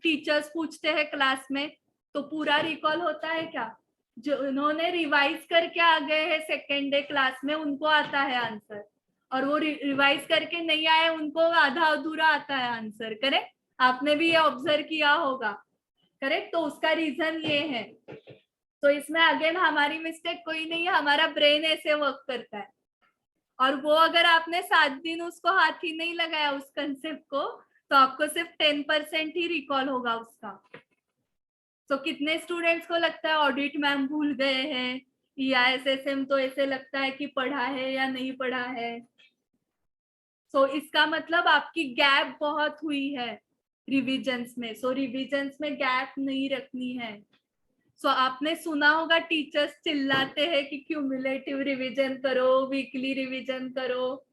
टीचर्स पूछते हैं क्लास में तो पूरा रिकॉल होता है क्या? जो उन्होंने रिवाइज करके आ गए हैं सेकेंड डे क्लास में उनको आता है आंसर, और वो रिवाइज करके नहीं आए उनको आधा अधूरा आता है आंसर, करेक्ट। आपने भी ये ऑब्जर्व किया होगा, करेक्ट। तो उसका रीजन ये है। तो इसमें अगेन हमारी मिस्टेक कोई नहीं है, हमारा ब्रेन ऐसे वर्क करता है। और वो अगर आपने 7 दिन उसको हाथ ही नहीं लगाया उस कंसेप्ट को, तो आपको सिर्फ 10% ही रिकॉल होगा उसका। तो कितने स्टूडेंट्स को लगता है ऑडिट मैम भूल गए हैं, या एसएसएम तो ऐसे लगता है कि पढ़ा है या नहीं पढ़ा है। सो इसका मतलब आपकी गैप बहुत हुई है रिविजन्स में। सो रिविजन्स में गैप नहीं रखनी है। सो आपने सुना होगा टीचर्स चिल्लाते हैं कि क्यूमुलेटिव रिवीजन करो, वीकली रिवीजन करो,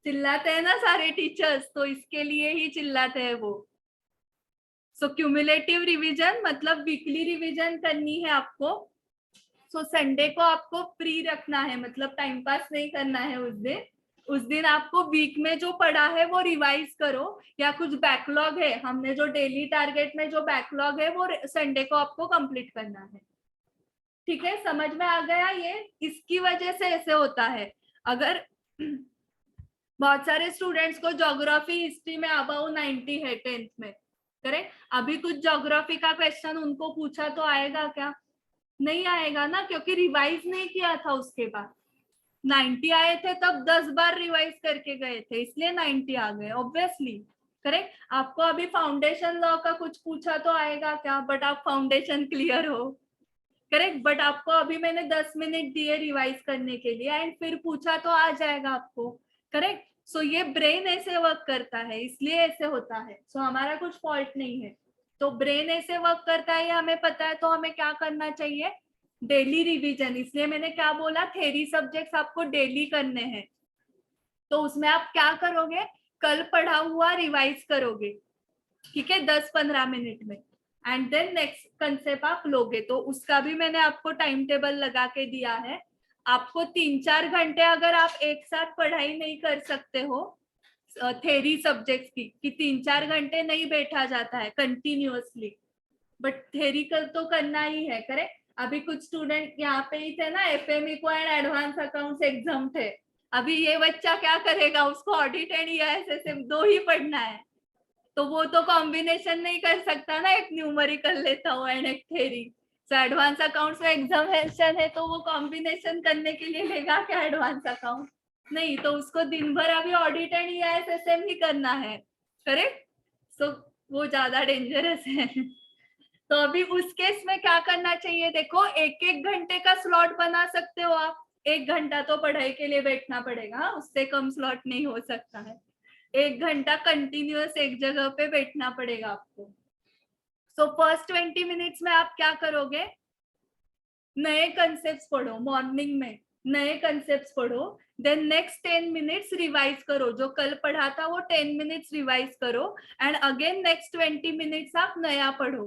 चिल्लाते हैं ना सारे टीचर्स, तो इसके लिए ही चिल्लाते हैं वो। सो क्यूमुलेटिव रिवीजन मतलब वीकली रिवीजन करनी है आपको। सो संडे को आपको फ्री रखना है, मतलब टाइम पास नहीं करना है उस दिन आपको वीक में जो पढ़ा है वो रिवाइज करो, या कुछ बैकलॉग है, हमने जो डेली टारगेट में जो बैकलॉग है वो संडे को आपको कंप्लीट करना है। ठीक है, समझ में आ गया? ये इसकी वजह से ऐसे होता है। अगर बहुत सारे स्टूडेंट्स को ज्योग्राफी हिस्ट्री में अबाउ 90 है 10th में, करेक्ट, अभी कुछ ज्योग्राफी का क्वेश्चन उनको पूछा तो आएगा क्या? नहीं आएगा ना, क्योंकि रिवाइज नहीं किया था। उसके बाद 90 आए थे तब 10 बार रिवाइज करके गए थे, इसलिए 90 आ गए ऑब्वियसली, करेक्ट। आपको अभी फाउंडेशन लॉ का कुछ पूछा तो आएगा क्या? बट आप फाउंडेशन क्लियर हो, करेक्ट, बट आपको अभी मैंने 10 मिनट दिए रिवाइज करने के लिए, एंड फिर पूछा तो आ जाएगा आपको, करेक्ट। सो ये ब्रेन ऐसे वर्क करता है, इसलिए ऐसे होता है। सो हमारा कुछ फॉल्ट नहीं है, तो ब्रेन ऐसे वर्क करता है ये हमें पता है, तो हमें क्या करना चाहिए? Daily revision. इसलिए मैंने क्या बोला, थ्योरी सब्जेक्ट्स आपको डेली करने हैं। तो उसमें आप क्या करोगे? कल पढ़ा हुआ रिवाइज करोगे, ठीक है, 10-15 मिनट में, एंड देन नेक्स्ट कंसेप्ट आप लोगे। तो उसका भी मैंने आपको टाइम टेबल लगा के दिया है। आपको 3-4 घंटे अगर आप एक साथ पढ़ाई नहीं कर सकते हो थ्योरी सब्जेक्ट्स की, कि 3-4 घंटे नहीं बैठा जाता है कंटिन्यूअसली, बट थ्योरिकल तो करना ही है, करेक्ट। अभी कुछ स्टूडेंट यहाँ पे ही थे ना, एफएमई को एंड एडवांस अकाउंट्स एग्जाम थे। अभी ये बच्चा क्या करेगा? उसको ऑडिट एंड ईआईएस दो ही पढ़ना है, तो वो तो कॉम्बिनेशन नहीं कर सकता ना, एक न्यूमेरिकल लेता हूँ एंड एक थ्योरी। सो एडवांस अकाउंट्स में एग्जामिनेशन है, तो वो कॉम्बिनेशन करने के लिए लेगा क्या एडवांस अकाउंट? नहीं, तो उसको दिन भर अभी ऑडिट एंड ईआईएस ही करना है, करेक्ट। सो वो ज्यादा डेंजरस है। तो अभी उस केस में क्या करना चाहिए? देखो, 1-1 घंटे का स्लॉट बना सकते हो आप। 1 घंटा तो पढ़ाई के लिए बैठना पड़ेगा, उससे कम स्लॉट नहीं हो सकता है। 1 घंटा कंटिन्यूअस एक जगह पे बैठना पड़ेगा आपको। सो फर्स्ट 20 मिनट्स में आप क्या करोगे? नए कंसेप्ट पढ़ो, मॉर्निंग में नए कंसेप्ट पढ़ो। देन नेक्स्ट 10 मिनट्स रिवाइज करो, जो कल पढ़ा था वो 10 मिनट्स रिवाइज करो, एंड अगेन नेक्स्ट 20 मिनट्स आप नया पढ़ो,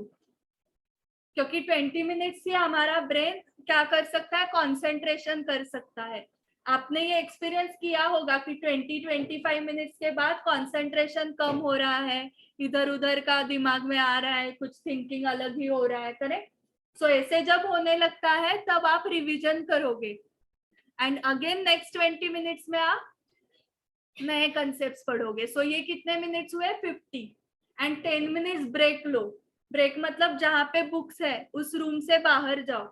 क्योंकि 20 मिनट्स से हमारा ब्रेन क्या कर सकता है? कंसंट्रेशन कर सकता है। आपने ये एक्सपीरियंस किया होगा कि 20-25 मिनट्स के बाद कंसंट्रेशन कम हो रहा है, इधर उधर का दिमाग में आ रहा है, कुछ थिंकिंग अलग ही हो रहा है, करेक्ट। सो ऐसे जब होने लगता है तब आप रिवीजन करोगे, एंड अगेन नेक्स्ट 20 मिनट्स में आप नए कंसेप्ट पढ़ोगे। सो ये कितने मिनट्स हुए? 50, एंड 10 मिनट्स ब्रेक लो। ब्रेक मतलब जहाँ पे बुक्स है उस रूम से बाहर जाओ,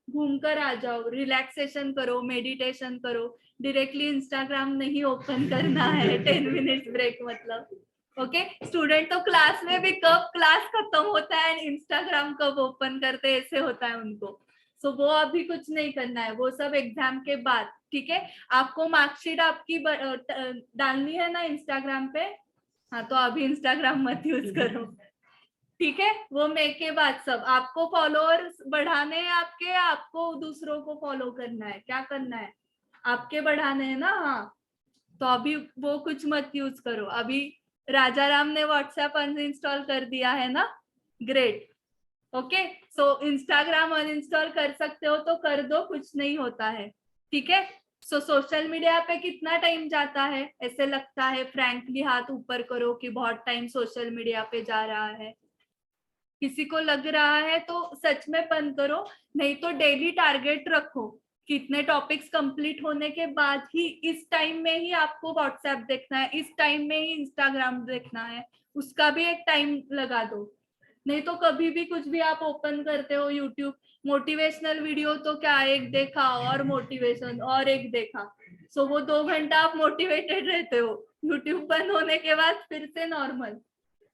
घूमकर आ जाओ, रिलैक्सेशन करो, मेडिटेशन करो। डायरेक्टली इंस्टाग्राम नहीं ओपन करना है 10 मिनट्स ब्रेक मतलब, ओके। स्टूडेंट तो क्लास में भी कब क्लास खत्म होता है एंड इंस्टाग्राम कब ओपन करते ऐसे होता है उनको। सो वो अभी कुछ नहीं करना है, वो सब एग्जाम के बाद, ठीक है। आपको मार्कशीट आपकी डालनी है ना इंस्टाग्राम पे, हाँ, तो अभी इंस्टाग्राम मत यूज करो, ठीक है। वो मैं के बाद सब आपको फॉलोअर्स बढ़ाने हैं आपके, आपको दूसरों को फॉलो करना है, क्या करना है? आपके बढ़ाने हैं ना, हाँ। तो अभी वो कुछ मत यूज करो। अभी राजा राम ने व्हाट्सएप अनइंस्टॉल कर दिया है ना, great, okay. So Instagram uninstall कर सकते हो तो कर दो, कुछ नहीं होता है, ठीक है। सो सोशल मीडिया पे कितना टाइम जाता है? ऐसे लगता है, फ्रैंकली हाथ ऊपर करो कि बहुत टाइम सोशल मीडिया पे जा रहा है। किसी को लग रहा है तो सच में बंद करो, नहीं तो डेली टारगेट रखो। कितने टॉपिक्स कंप्लीट होने के बाद ही इस टाइम में ही आपको व्हाट्सएप देखना है, इस टाइम में ही इंस्टाग्राम देखना है, उसका भी एक टाइम लगा दो। नहीं तो कभी भी कुछ भी आप ओपन करते हो यूट्यूब, मोटिवेशनल वीडियो तो क्या, एक देखा और मोटिवेशन और एक देखा, सो वो 2 घंटा आप मोटिवेटेड रहते हो। यूट्यूब बंद होने के बाद फिर से नॉर्मल,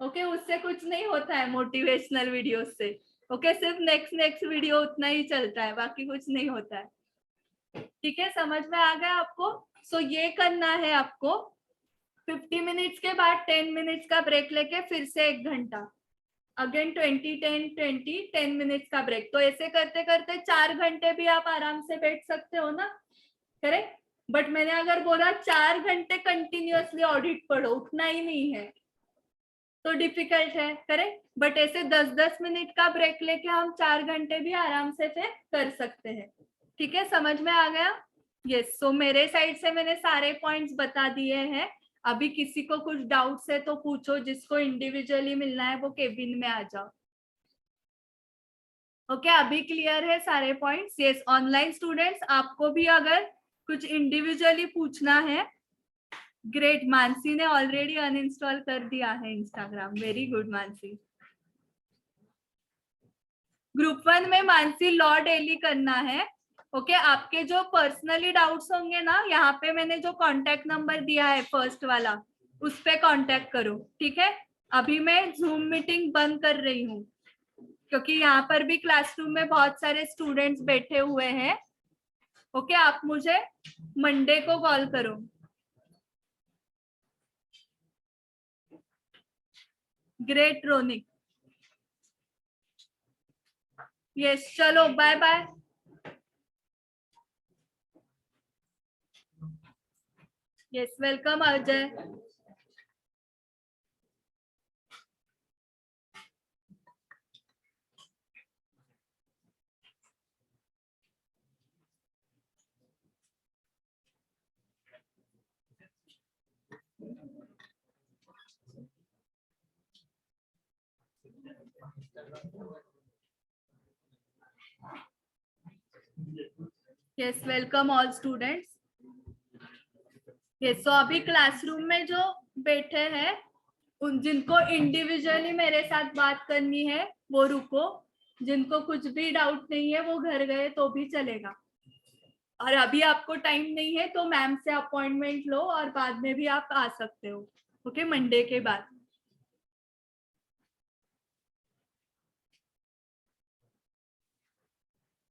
ओके। उससे कुछ नहीं होता है मोटिवेशनल वीडियो से, ओके। सिर्फ नेक्स्ट वीडियो उतना ही चलता है, बाकी कुछ नहीं होता है, ठीक है। समझ में आ गया आपको? सो ये करना है आपको। 50 मिनट्स के बाद 10 मिनट्स का ब्रेक लेके फिर से 1 घंटा, अगेन 10 मिनट्स का ब्रेक। तो ऐसे करते करते 4 घंटे भी आप आराम से बैठ सकते हो ना, करेक्ट। बट मैंने अगर बोला 4 घंटे कंटिन्यूअसली ऑडिट पढ़ो, उठना ही नहीं है, तो डिफिकल्ट है, करेक्ट। बट ऐसे 10-10 मिनट का ब्रेक लेके हम 4 घंटे भी आराम से फिर कर सकते हैं। ठीक है, समझ में आ गया? यस। सो मेरे साइड से मैंने सारे पॉइंट्स बता दिए हैं। अभी किसी को कुछ डाउट्स है तो पूछो, जिसको इंडिविजुअली मिलना है वो केबिन में आ जाओ। ओके, अभी क्लियर है सारे पॉइंट्स? यस। ऑनलाइन स्टूडेंट्स, आपको भी अगर कुछ इंडिविजुअली पूछना है, ग्रेट। मानसी ने ऑलरेडी अनइंस्टॉल कर दिया है Instagram, very good Mansi. Group 1 में मानसी लॉ डेली करना है। ओके, आपके जो पर्सनली डाउट्स होंगे ना, यहाँ पे मैंने जो कांटेक्ट नंबर दिया है फर्स्ट वाला, उस पे कांटेक्ट करो, ठीक है। अभी मैं जूम मीटिंग बंद कर रही हूँ, क्योंकि यहाँ पर भी क्लासरूम में बहुत सारे स्टूडेंट्स बैठे हुए हैं। ओके, आप मुझे मंडे को कॉल करो। ग्रेट रोनिक। यस, चलो bye bye. Yes, welcome Ajay. Yes, welcome all students. Yes, so अभी क्लासरूम में जो बैठे हैं, उन जिनको इंडिविजुअली मेरे साथ बात करनी है वो रुको, जिनको कुछ भी डाउट नहीं है वो घर गए तो भी चलेगा। और अभी आपको टाइम नहीं है तो मैम से अपॉइंटमेंट लो और बाद में भी आप आ सकते हो, ओके, मंडे के बाद।